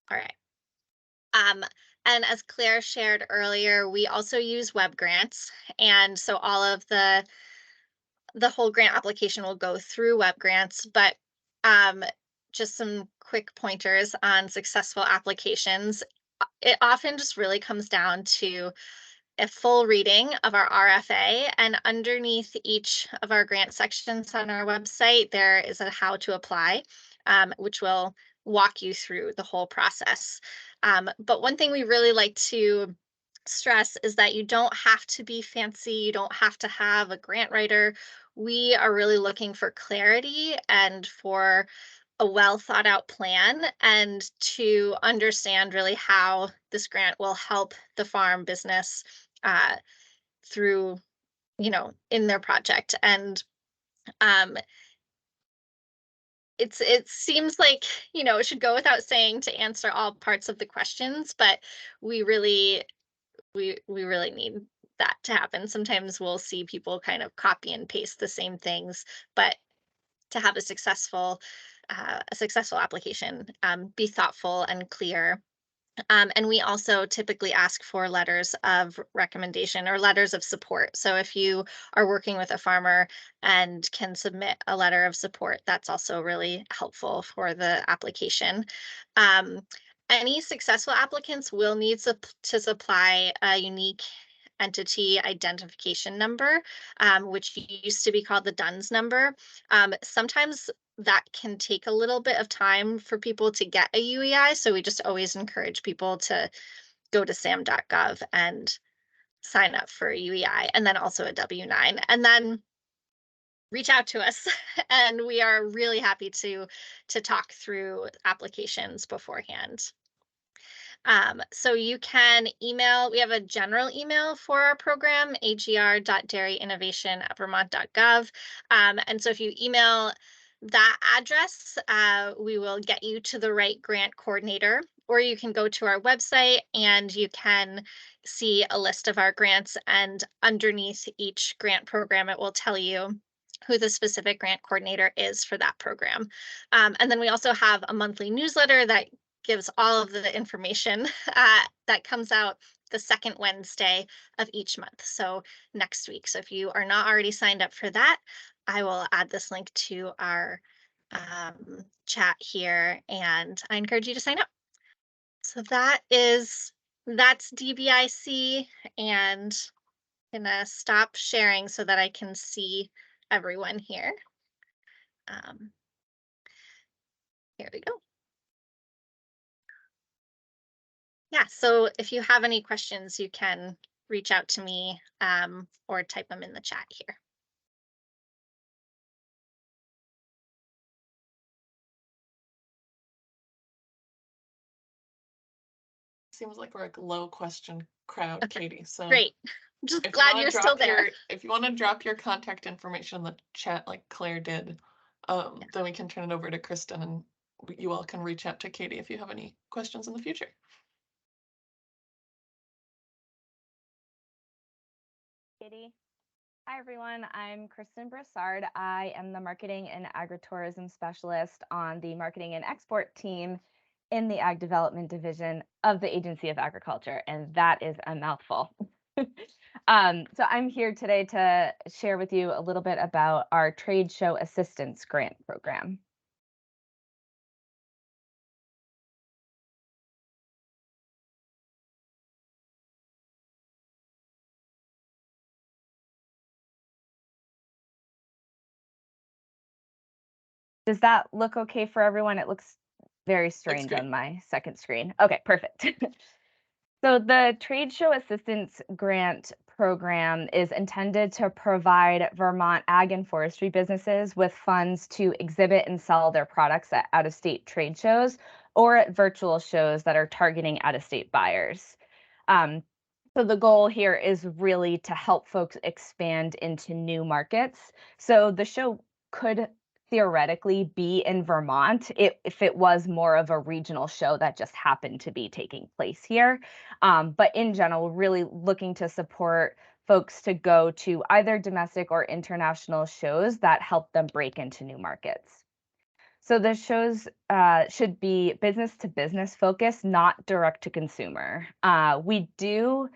All right. And as Claire shared earlier, we also use web grants. And so all of the whole grant application will go through web grants, but just some quick pointers on successful applications. It often just really comes down to a full reading of our RFA, and underneath each of our grant sections on our website, there is a how to apply, which will walk you through the whole process. But one thing we really like to stress is that you don't have to be fancy, you don't have to have a grant writer. We are really looking for clarity and for a well thought out plan, and to understand really how this grant will help the farm business through, in their project. And it seems like, it should go without saying to answer all parts of the questions, but we really need that to happen. Sometimes we'll see people kind of copy and paste the same things, but to have a successful application, be thoughtful and clear. And we also typically ask for letters of recommendation or letters of support. So if you are working with a farmer and can submit a letter of support, that's also really helpful for the application. Any successful applicants will need to supply a unique entity identification number, which used to be called the DUNS number. Sometimes that can take a little bit of time for people to get a UEI. So we just always encourage people to go to sam.gov and sign up for a UEI, and then also a W-9, and then reach out to us. And we are really happy to talk through applications beforehand. So you can email, we have a general email for our program, agr.dairyinnovation@vermont.gov. And so if you email that address, we will get you to the right grant coordinator, or you can go to our website and you can see a list of our grants, and underneath each grant program, it will tell you who the specific grant coordinator is for that program. And then we also have a monthly newsletter that gives all of the information that comes out the second Wednesday of each month. So next week. So if you are not already signed up for that, I will add this link to our chat here, and I encourage you to sign up. So that's DBIC, and I'm gonna stop sharing so that I can see everyone here. Here we go. Yeah, so if you have any questions, you can reach out to me or type them in the chat here. Seems like we're a low question crowd, Okay, Katie. So great. Just glad you're still there. If you want to drop your contact information in the chat like Claire did, then we can turn it over to Kristen, and you all can reach out to Katie if you have any questions in the future. Katie. Hi, everyone. I'm Kristen Broussard. I am the Marketing and Agritourism Specialist on the Marketing and Export team in the Ag Development Division of the Agency of Agriculture, and that is a mouthful. So I'm here today to share with you a little bit about our Trade Show Assistance Grant Program. Does that look okay for everyone? It looks very strange on my second screen. Okay, perfect. So the Trade Show Assistance Grant Program is intended to provide Vermont ag and forestry businesses with funds to exhibit and sell their products at out-of-state trade shows or at virtual shows that are targeting out-of-state buyers. So So the goal here is really to help folks expand into new markets. So the show could theoretically be in Vermont if it was more of a regional show that just happened to be taking place here. But in general, really looking to support folks to go to either domestic or international shows that help them break into new markets. So the shows should be business to business focused, not direct to consumer. We do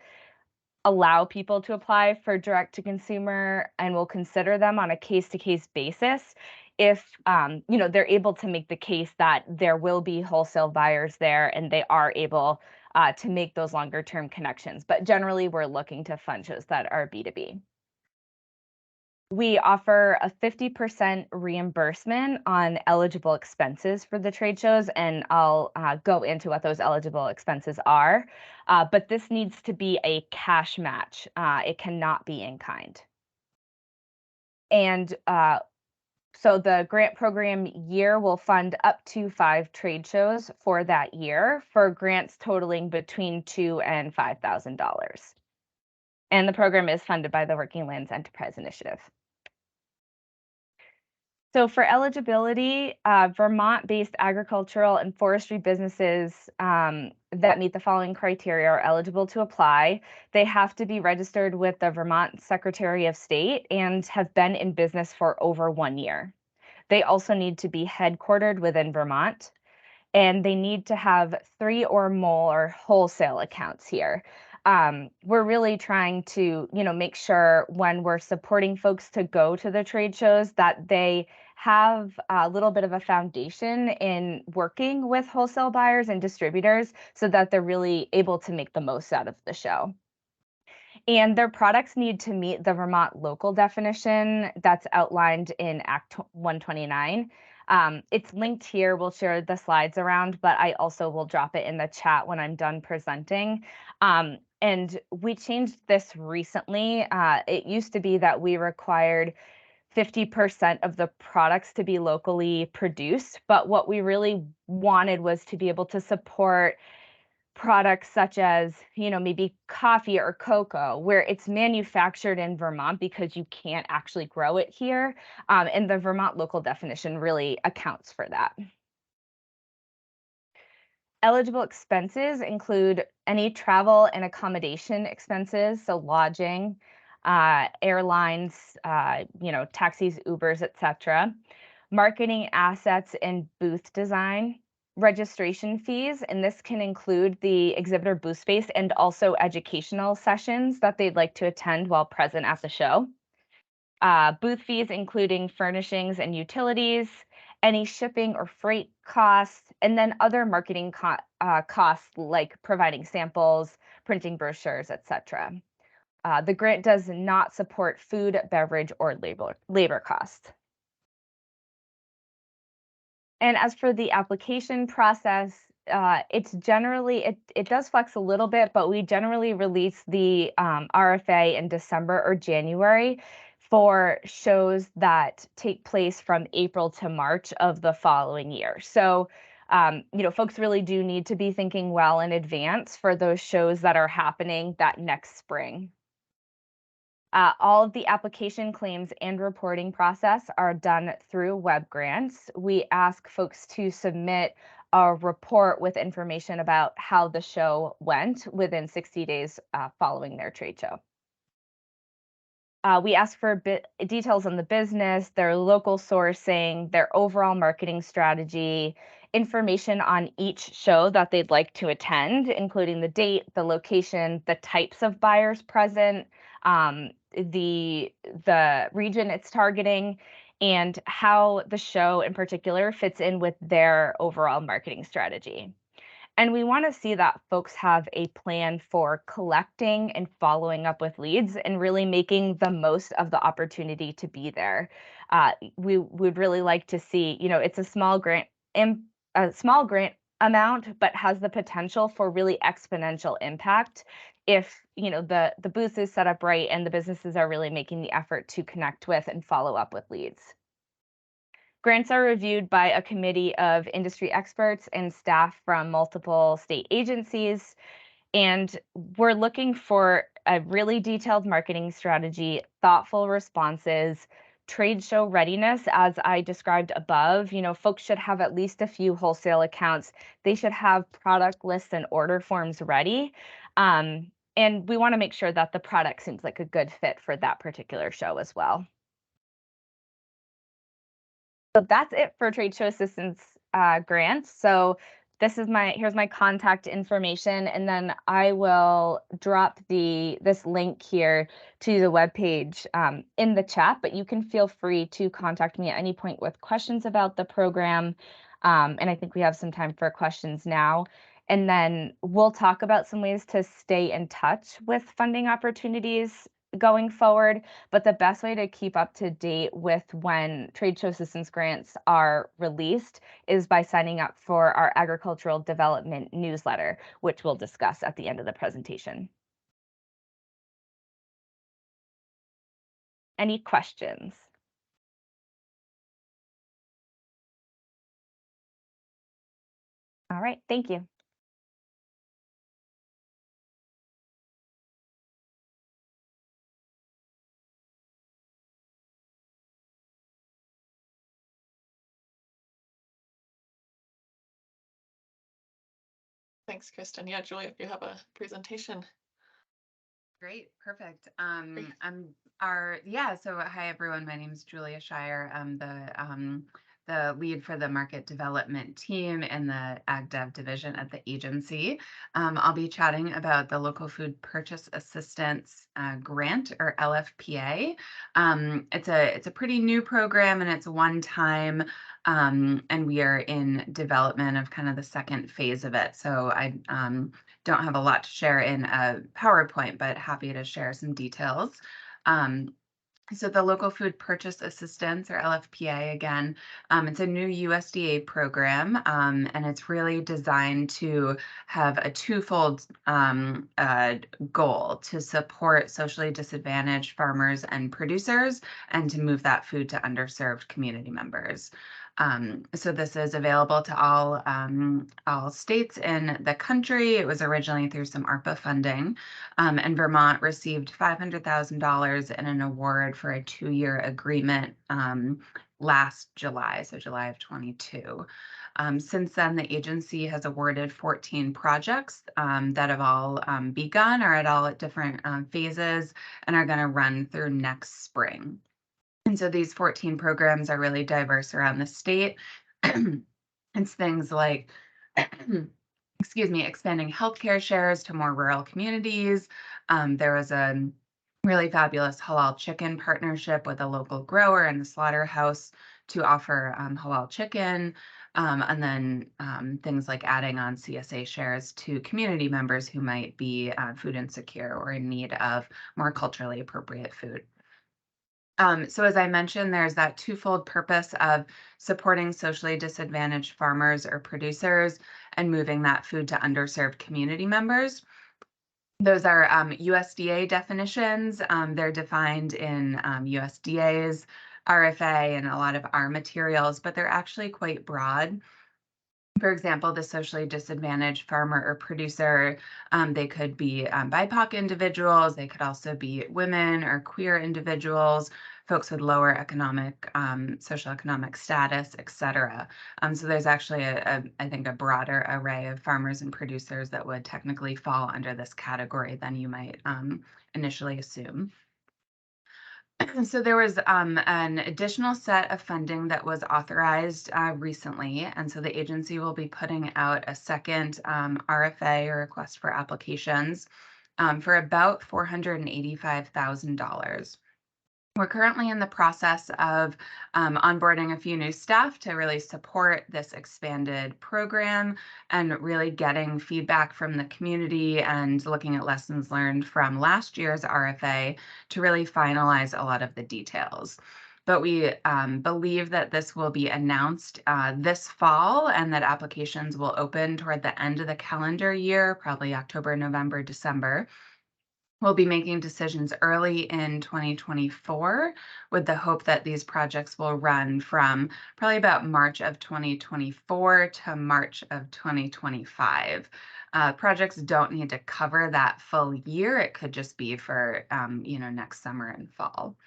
allow people to apply for direct to consumer, and we'll consider them on a case to case basis if they're able to make the case that there will be wholesale buyers there and they are able to make those longer term connections. But generally, we're looking to fund shows that are B2B. We offer a 50% reimbursement on eligible expenses for the trade shows, and I'll go into what those eligible expenses are. But this needs to be a cash match. It cannot be in kind. And so the grant program year will fund up to 5 trade shows for that year for grants totaling between $2,000 and $5,000. And the program is funded by the Working Lands Enterprise Initiative. So for eligibility, Vermont-based agricultural and forestry businesses that meet the following criteria are eligible to apply. They have to be registered with the Vermont Secretary of State and have been in business for over 1 year. They also need to be headquartered within Vermont, and they need to have 3 or more wholesale accounts here. We're really trying to, make sure when we're supporting folks to go to the trade shows that they have a little bit of a foundation in working with wholesale buyers and distributors so that they're really able to make the most out of the show. And their products need to meet the Vermont local definition that's outlined in Act 129. It's linked here. We'll share the slides around, but I also will drop it in the chat when I'm done presenting. And we changed this recently. It used to be that we required 50% of the products to be locally produced, but what we really wanted was to be able to support products such as, maybe coffee or cocoa, where it's manufactured in Vermont because you can't actually grow it here. And the Vermont local definition really accounts for that. Eligible expenses include any travel and accommodation expenses, so lodging, airlines, taxis, Ubers, etc. Marketing assets and booth design, registration fees, and this can include the exhibitor booth space and also educational sessions that they'd like to attend while present at the show. Booth fees, including furnishings and utilities, any shipping or freight costs, and then other marketing costs like providing samples, printing brochures, etc. The grant does not support food, beverage, or labor costs. And as for the application process, it's generally, it does flex a little bit, but we generally release the RFA in December or January for shows that take place from April to March of the following year. So, folks really do need to be thinking well in advance for those shows that are happening that next spring. All of the application claims and reporting process are done through web grants. We ask folks to submit a report with information about how the show went within 60 days following their trade show. We ask for details on the business, their local sourcing, their overall marketing strategy, information on each show that they'd like to attend, including the date, the location, the types of buyers present, the region it's targeting, and how the show in particular fits in with their overall marketing strategy. And we want to see that folks have a plan for collecting and following up with leads and really making the most of the opportunity to be there. We would really like to see, it's a small grant amount, but has the potential for really exponential impact if, the booth is set up right and the businesses are really making the effort to connect with and follow up with leads. Grants are reviewed by a committee of industry experts and staff from multiple state agencies. And we're looking for a really detailed marketing strategy, thoughtful responses, trade show readiness, as I described above. Folks should have at least a few wholesale accounts. They should have product lists and order forms ready. And we want to make sure that the product seems like a good fit for that particular show as well. So that's it for trade show assistance grants. So here's my contact information, and then I will drop this link here to the webpage in the chat, but you can feel free to contact me at any point with questions about the program. And I think we have some time for questions now. And then we'll talk about some ways to stay in touch with funding opportunities going forward. But the best way to keep up to date with when trade show assistance grants are released is by signing up for our agricultural development newsletter, which we'll discuss at the end of the presentation. Any questions? All right, thank you. Thanks, Kristen. Yeah, Julia, if you have a presentation. Great, perfect. Great. So hi everyone. My name is Julia Shire. I'm the lead for the market development team in the Ag Dev division at the agency. I'll be chatting about the Local Food Purchase Assistance Grant, or LFPA. It's a pretty new program, and it's one time. And we are in development of kind of the second phase of it. So I don't have a lot to share in a PowerPoint, but happy to share some details. So the Local Food Purchase Assistance, or LFPA, again, it's a new USDA program, and it's really designed to have a twofold goal: to support socially disadvantaged farmers and producers, and to move that food to underserved community members. So this is available to all states in the country. It was originally through some ARPA funding, and Vermont received $500,000 in an award for a 2-year agreement last July, so July of 22. Since then, the agency has awarded 14 projects that have all begun, or at different phases, and are going to run through next spring. And so these 14 programs are really diverse around the state. It's things like, expanding healthcare shares to more rural communities. There was a really fabulous halal chicken partnership with a local grower and the slaughterhouse to offer halal chicken. And then things like adding on CSA shares to community members who might be food insecure or in need of more culturally appropriate food. So as I mentioned, there's that twofold purpose of supporting socially disadvantaged farmers or producers and moving that food to underserved community members. Those are USDA definitions. They're defined in USDA's RFA and a lot of our materials, but they're actually quite broad. For example, the socially disadvantaged farmer or producer, they could be BIPOC individuals, they could also be women or queer individuals, folks with lower economic, socioeconomic status, et cetera. So there's actually, I think, a broader array of farmers and producers that would technically fall under this category than you might initially assume. So there was an additional set of funding that was authorized recently, and so the agency will be putting out a second RFA, or request for applications, for about $485,000. We're currently in the process of onboarding a few new staff to really support this expanded program, and really getting feedback from the community and looking at lessons learned from last year's RFA to really finalize a lot of the details. But we believe that this will be announced this fall, and that applications will open toward the end of the calendar year, probably October, November, December. We'll be making decisions early in 2024 with the hope that these projects will run from probably about March of 2024 to March of 2025. Projects don't need to cover that full year. It could just be for, next summer and fall.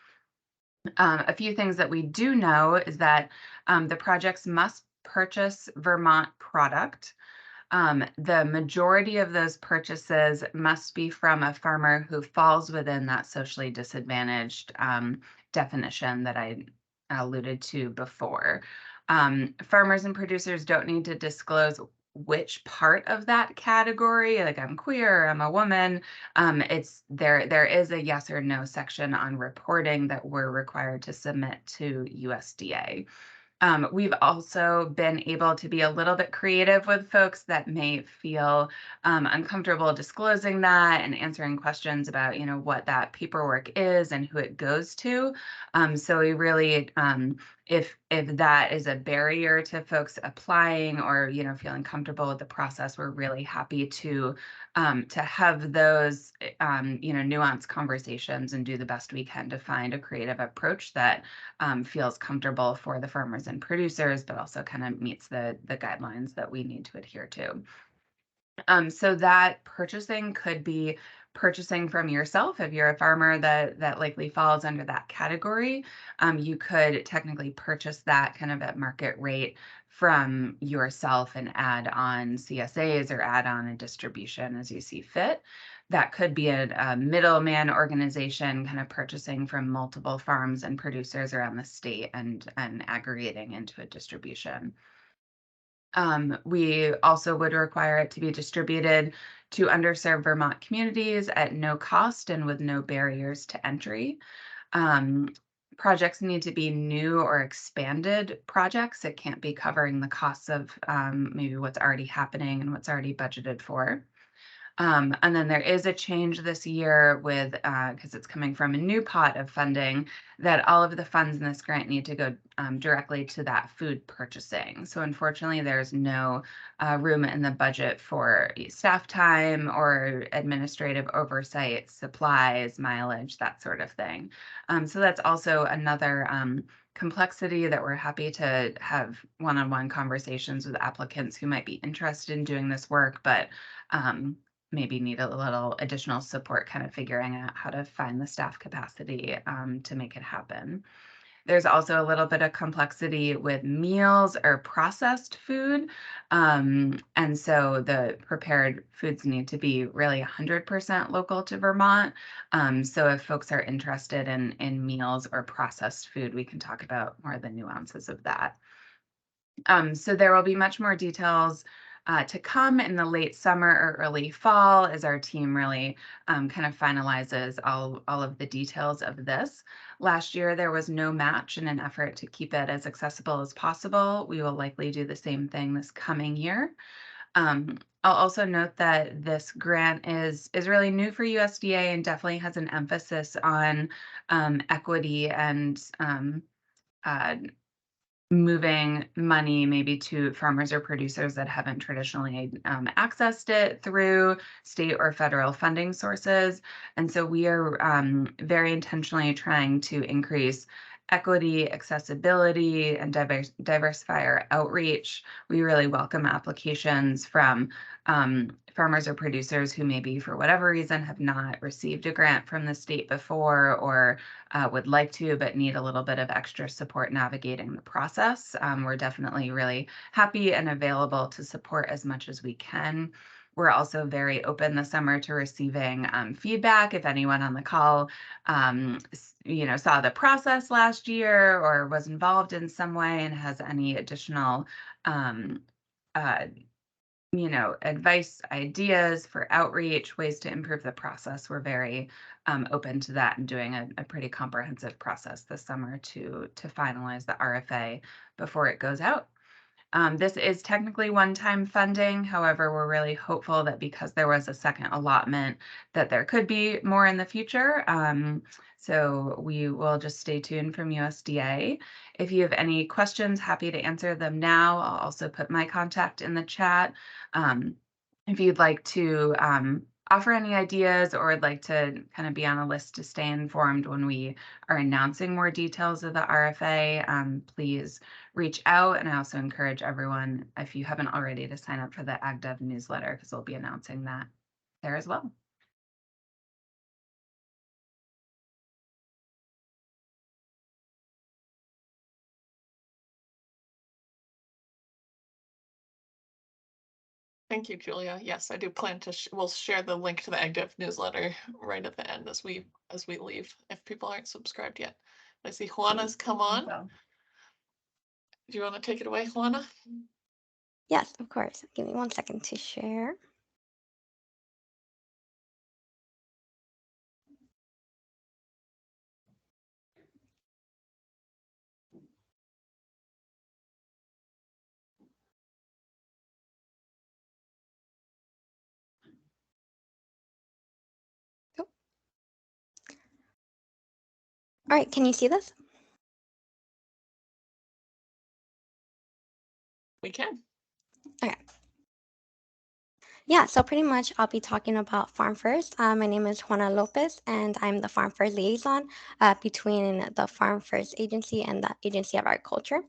A few things that we do know is that the projects must purchase Vermont product. The majority of those purchases must be from a farmer who falls within that socially disadvantaged definition that I alluded to before. Farmers and producers don't need to disclose which part of that category, like I'm queer, I'm a woman. It's there is a yes or no section on reporting that we're required to submit to USDA. We've also been able to be a little bit creative with folks that may feel uncomfortable disclosing that and answering questions about, what that paperwork is and who it goes to. So we really, if that is a barrier to folks applying or, feeling comfortable with the process, we're really happy to have those, nuanced conversations and do the best we can to find a creative approach that feels comfortable for the farmers and producers, but also kind of meets the guidelines that we need to adhere to. So that purchasing could be purchasing from yourself. If you're a farmer that likely falls under that category, you could technically purchase that kind of at market rate from yourself and add on CSAs or add on a distribution as you see fit. That could be a middleman organization kind of purchasing from multiple farms and producers around the state and aggregating into a distribution. We also would require it to be distributed to underserved Vermont communities at no cost and with no barriers to entry. Projects need to be new or expanded projects. It can't be covering the costs of maybe what's already happening and what's already budgeted for. And then there is a change this year with, because it's coming from a new pot of funding, that all of the funds in this grant need to go directly to that food purchasing. So unfortunately, there's no room in the budget for staff time or administrative oversight, supplies, mileage, that sort of thing. So that's also another complexity that we're happy to have one-on-one conversations with applicants who might be interested in doing this work, but maybe need a little additional support kind of figuring out how to find the staff capacity to make it happen. There's also a little bit of complexity with meals or processed food. And so the prepared foods need to be really 100% local to Vermont. So if folks are interested in meals or processed food, we can talk about more of the nuances of that. So there will be much more details to come in the late summer or early fall as our team really kind of finalizes all of the details of this. Last year, there was no match in an effort to keep it as accessible as possible. We will likely do the same thing this coming year. I'll also note that this grant is really new for USDA and definitely has an emphasis on equity and moving money maybe to farmers or producers that haven't traditionally accessed it through state or federal funding sources. And so we are very intentionally trying to increase equity, accessibility, and diversify our outreach. We really welcome applications from farmers or producers who maybe for whatever reason have not received a grant from the state before or would like to, but need a little bit of extra support navigating the process. We're definitely really happy and available to support as much as we can. We're also very open this summer to receiving feedback. If anyone on the call, saw the process last year or was involved in some way and has any additional advice, ideas for outreach, ways to improve the process. We're very open to that and doing a pretty comprehensive process this summer to finalize the RFA before it goes out. This is technically one-time funding. However, we're really hopeful that because there was a second allotment that there could be more in the future. So we will just stay tuned from USDA. If you have any questions, happy to answer them now. I'll also put my contact in the chat. If you'd like to offer any ideas or would like to kind of be on a list to stay informed when we are announcing more details of the RFA, please reach out. And I also encourage everyone, if you haven't already, to sign up for the AgDev newsletter because we'll be announcing that there as well. Thank you, Julia. Yes, I do plan to, we'll share the link to the AgDev newsletter right at the end as we leave, if people aren't subscribed yet. I see Juana's come on. Do you want to take it away, Juana? Yes, of course. Give me 1 second to share. Oh. All right, can you see this? We can. Okay. Yeah, so pretty much I'll be talking about Farm First. My name is Juana Lopez, and I'm the Farm First liaison between the Farm First Agency and the Agency of Agriculture.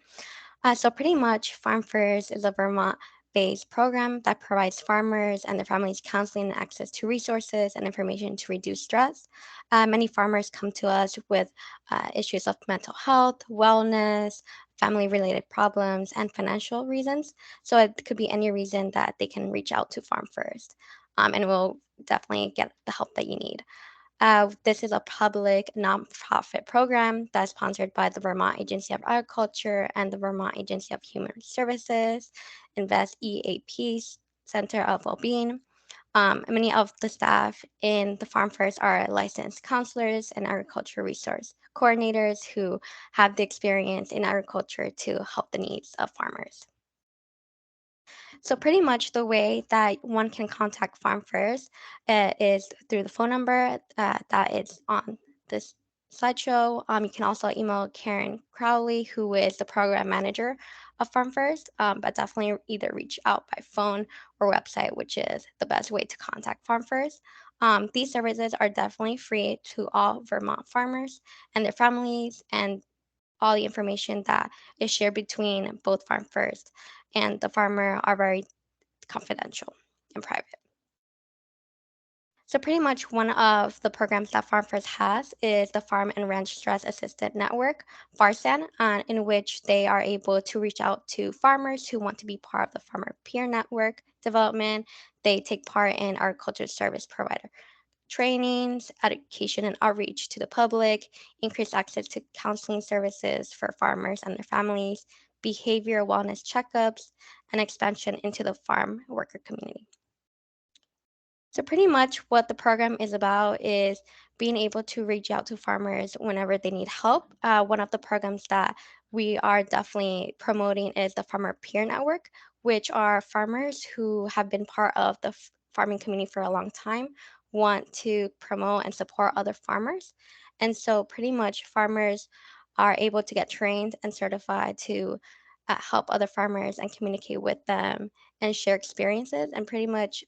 So pretty much Farm First is a Vermont-based program that provides farmers and their families counseling and access to resources and information to reduce stress. Many farmers come to us with issues of mental health, wellness, family-related problems, and financial reasons. So it could be any reason that they can reach out to Farm First, and we'll definitely get the help that you need. This is a public nonprofit program that's sponsored by the Vermont Agency of Agriculture and the Vermont Agency of Human Services, Invest EAP Center of Wellbeing. Many of the staff in the Farm First are licensed counselors and agriculture resource coordinators who have the experience in agriculture to help the needs of farmers. So pretty much the way that one can contact Farm First is through the phone number that is on this slideshow. You can also email Karen Crowley, who is the program manager of Farm First, but definitely either reach out by phone or website, which is the best way to contact Farm First. These services are definitely free to all Vermont farmers and their families, and all the information that is shared between both Farm First and the farmer are very confidential and private. So pretty much one of the programs that Farm First has is the Farm and Ranch Stress Assisted Network, FARSAN, in which they are able to reach out to farmers who want to be part of the Farmer Peer Network development. They take part in agriculture service provider trainings, education and outreach to the public, increased access to counseling services for farmers and their families, behavioral wellness checkups, and expansion into the farm worker community. So pretty much what the program is about is being able to reach out to farmers whenever they need help. One of the programs that we are definitely promoting is the Farmer Peer Network, which are farmers who have been part of the farming community for a long time, want to promote and support other farmers. And so pretty much farmers are able to get trained and certified to help other farmers and communicate with them and share experiences. And pretty much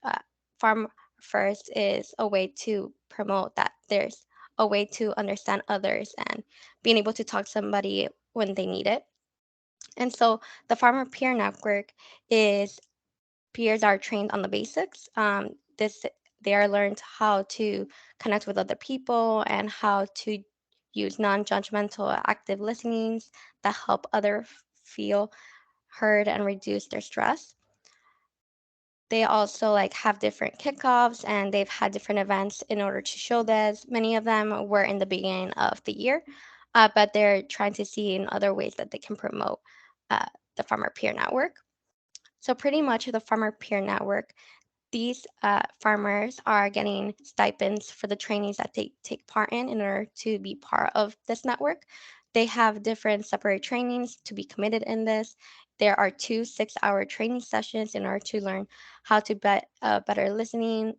farm first is a way to promote that there's a way to understand others and being able to talk to somebody when they need it. And so the Farmer Peer Network is peers are trained on the basics. They are learned how to connect with other people and how to use non-judgmental active listenings that help others feel heard and reduce their stress. They also have different kickoffs, and they've had different events in order to show this. Many of them were in the beginning of the year, but they're trying to see in other ways that they can promote uh, the Farmer Peer Network. So pretty much the Farmer Peer Network, these farmers are getting stipends for the trainings that they take part in order to be part of this network. They have different separate trainings to be committed in this. There are 2 6-hour training sessions in order to learn how to better listening,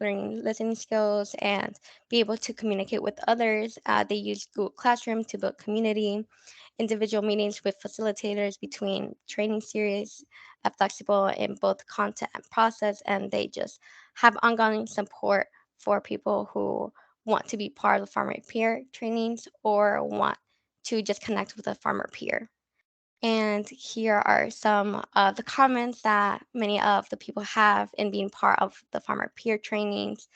learning listening skills, and be able to communicate with others. They use Google Classroom to build community, individual meetings with facilitators between training series, flexible in both content and process, and they just have ongoing support for people who want to be part of the farmer peer trainings or want to just connect with a farmer peer. And here are some of the comments that many of the people have in being part of the farmer peer trainings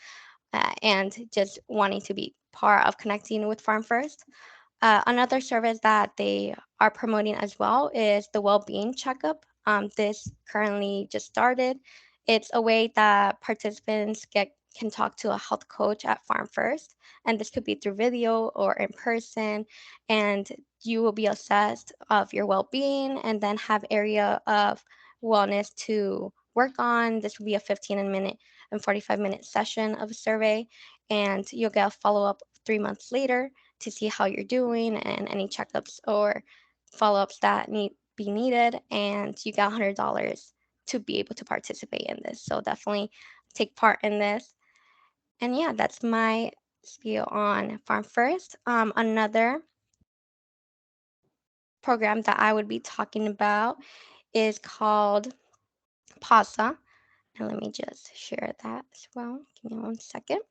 and just wanting to be part of connecting with Farm First. Another service that they are promoting as well is the well-being checkup. This currently just started. It's a way that participants can talk to a health coach at Farm First, and this could be through video or in person, and you will be assessed of your well-being and then have area of wellness to work on. This will be a 15-minute and 45-minute session of a survey, and you'll get a follow-up 3 months later to see how you're doing and any checkups or follow-ups that need be needed, and you get $100 to be able to participate in this. So definitely take part in this. And yeah, that's my spiel on Farm First. Another program that I would be talking about is called PASA. And let me just share that as well. Give me 1 second.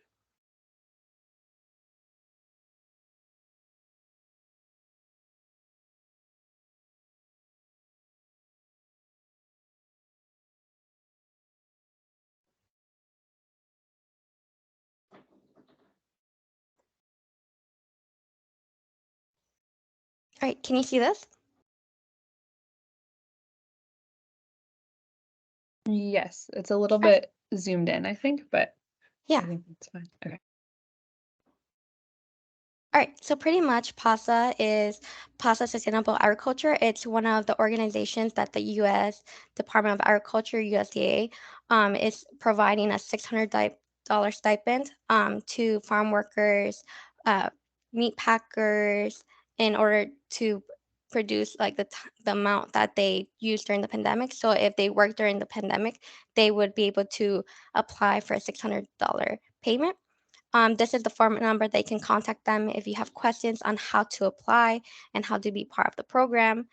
All right, can you see this? Yes, it's a little bit zoomed in, I think, but I Yeah. think it's fine. Okay. All right, so pretty much PASA is PASA Sustainable Agriculture. It's one of the organizations that the U.S. Department of Agriculture, USDA, is providing a $600 stipend to farm workers, meat packers, in order to produce like the amount that they used during the pandemic. So if they worked during the pandemic, they would be able to apply for a $600 payment. This is the phone number. They can contact them if you have questions on how to apply and how to be part of the program.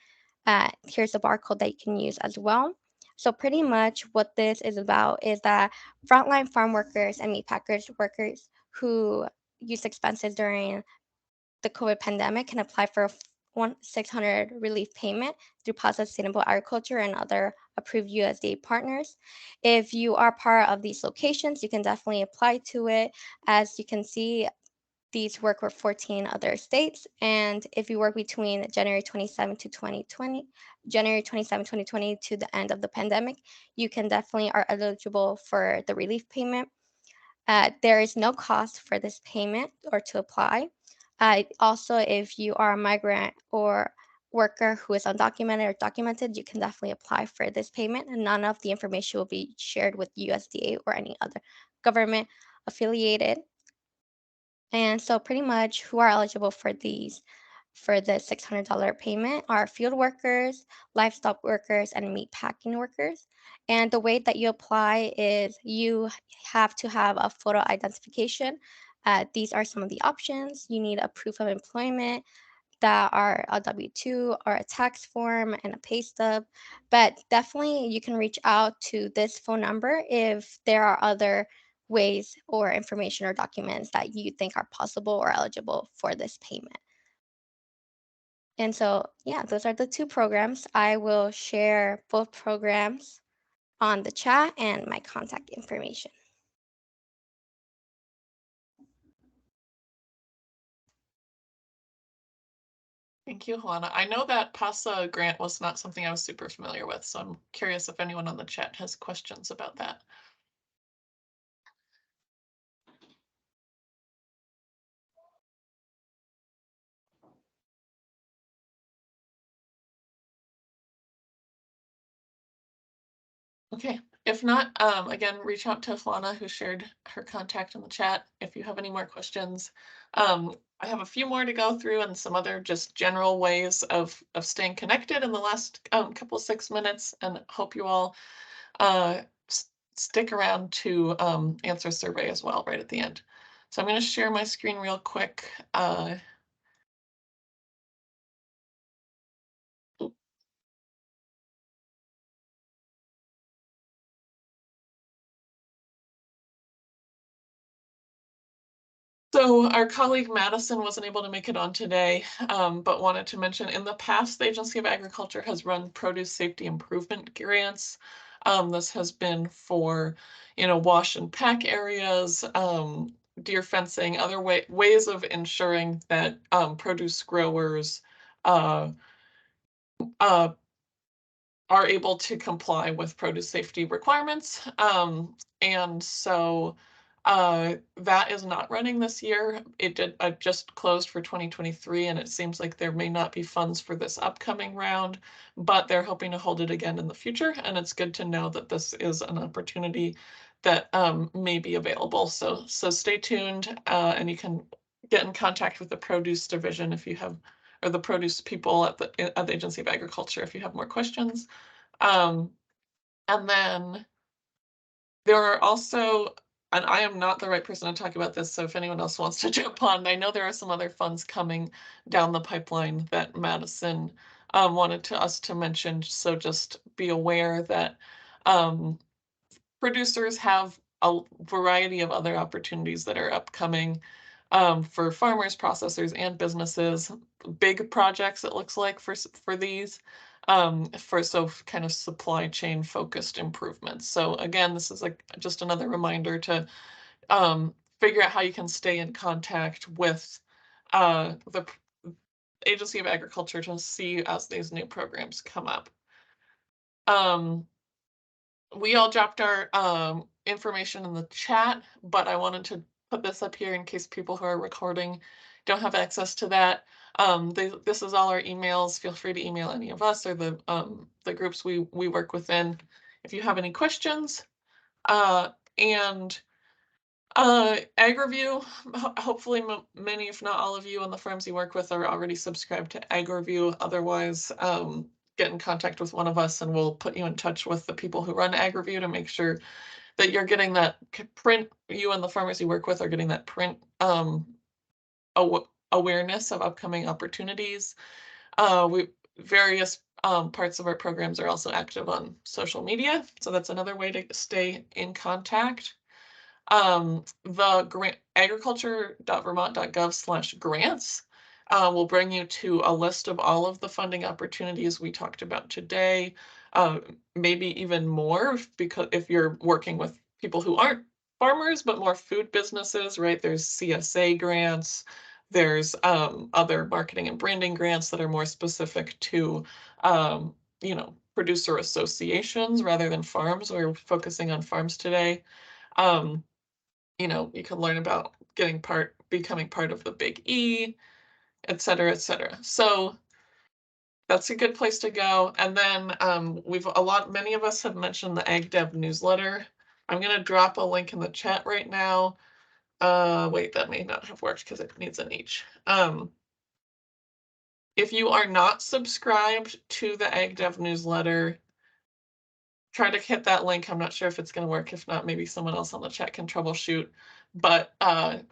Here's the barcode that you can use as well. So pretty much what this is about is that frontline farm workers and meat packers workers who use expenses during the COVID pandemic can apply for one 600 relief payment through Positive Sustainable Agriculture and other approved USDA partners. If you are part of these locations, you can definitely apply to it. As you can see, these work with 14 other states. And if you work between January 27 to 2020, January 27, 2020 to the end of the pandemic, you can definitely are eligible for the relief payment. There is no cost for this payment or to apply. Also, if you are a migrant or worker who is undocumented or documented, you can definitely apply for this payment, and none of the information will be shared with USDA or any other government affiliated. And so pretty much who are eligible for these for the $600 payment are field workers, livestock workers, and meat packing workers. And the way that you apply is you have to have a photo identification. These are some of the options. You need a proof of employment that are a W-2 or a tax form and a pay stub. But definitely you can reach out to this phone number if there are other ways or information or documents that you think are possible or eligible for this payment. And so, yeah, those are the two programs. I will share both programs on the chat and my contact information. Thank you, Juana. I know that PASA grant was not something I was super familiar with, so I'm curious if anyone on the chat has questions about that. Okay, if not, again, reach out to Juana, who shared her contact in the chat if you have any more questions. I have a few more to go through and some other just general ways of staying connected in the last couple 6 minutes, and hope you all stick around to answer survey as well right at the end. So I'm going to share my screen real quick. So our colleague Madison wasn't able to make it on today, but wanted to mention in the past, the Agency of Agriculture has run produce safety improvement grants. This has been for, wash and pack areas, deer fencing, other ways of ensuring that produce growers uh, uh, are able to comply with produce safety requirements. And so that is not running this year. It did just closed for 2023, and it seems like there may not be funds for this upcoming round, but they're hoping to hold it again in the future. And it's good to know that this is an opportunity that may be available. So stay tuned, and you can get in contact with the produce division if you have, or the produce people at the Agency of Agriculture if you have more questions. And then there are also, and I am not the right person to talk about this, so if anyone else wants to jump on, I know there are some other funds coming down the pipeline that Madison wanted us to mention. So just be aware that producers have a variety of other opportunities that are upcoming for farmers, processors, and businesses. Big projects, it looks like, for these, for kind of supply chain focused improvements. So again, this is like just another reminder to figure out how you can stay in contact with the Agency of Agriculture to see as these new programs come up. We all dropped our information in the chat, but I wanted to put this up here in case people who are recording don't have access to that. This is all our emails. Feel free to email any of us or the groups we work within if you have any questions. And AgriView, hopefully many, if not all of you on the firms you work with are already subscribed to AgriView. Otherwise, get in contact with one of us and we'll put you in touch with the people who run AgriView to make sure that you're getting that print, you and the farmers you work with are getting that print awareness of upcoming opportunities. Various parts of our programs are also active on social media, so that's another way to stay in contact. The agriculture.vermont.gov/grants will bring you to a list of all of the funding opportunities we talked about today, maybe even more, because if you're working with people who aren't farmers but more food businesses, right? There's CSA grants, there's other marketing and branding grants that are more specific to producer associations rather than farms. We're focusing on farms today. You can learn about becoming part of the Big E, et cetera, et cetera. So that's a good place to go. And then many of us have mentioned the AgDev newsletter. I'm going to drop a link in the chat right now. Wait, that may not have worked because it needs an H. If you are not subscribed to the AgDev newsletter, try to hit that link. I'm not sure if it's going to work. If not, maybe someone else on the chat can troubleshoot. But the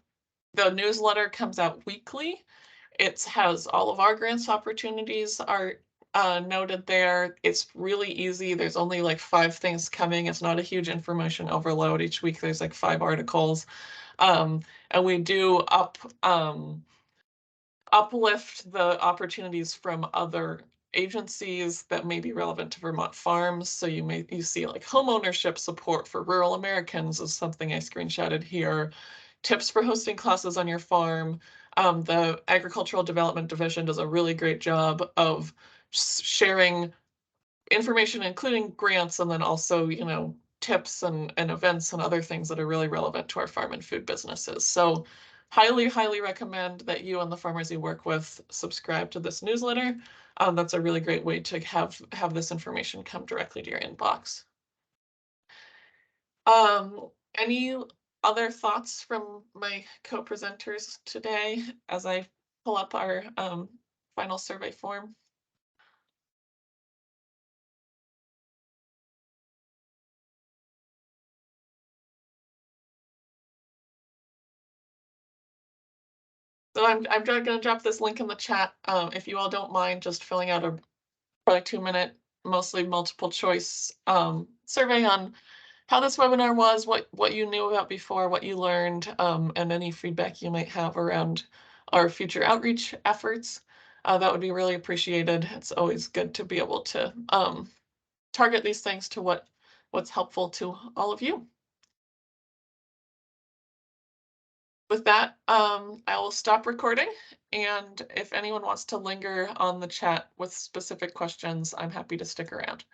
newsletter comes out weekly. It has all of our grants opportunities are noted there. It's really easy. There's only like 5 things coming. It's not a huge information overload. Each week there's like 5 articles. And we do uplift the opportunities from other agencies that may be relevant to Vermont farms. So you see like home ownership support for rural Americans is something I screenshotted here. Tips for hosting classes on your farm. The Agricultural Development Division does a really great job of sharing information, including grants, and then also, tips and events and other things that are really relevant to our farm and food businesses. So highly, highly recommend that you and the farmers you work with subscribe to this newsletter. That's a really great way to have this information come directly to your inbox. Any other thoughts from my co-presenters today as I pull up our final survey form? So I'm going to drop this link in the chat. If you all don't mind just filling out a probably 2-minute, mostly multiple choice survey on how this webinar was, what you knew about before, what you learned, and any feedback you might have around our future outreach efforts. That would be really appreciated. It's always good to be able to target these things to what's helpful to all of you. With that, I will stop recording, and if anyone wants to linger on the chat with specific questions, I'm happy to stick around.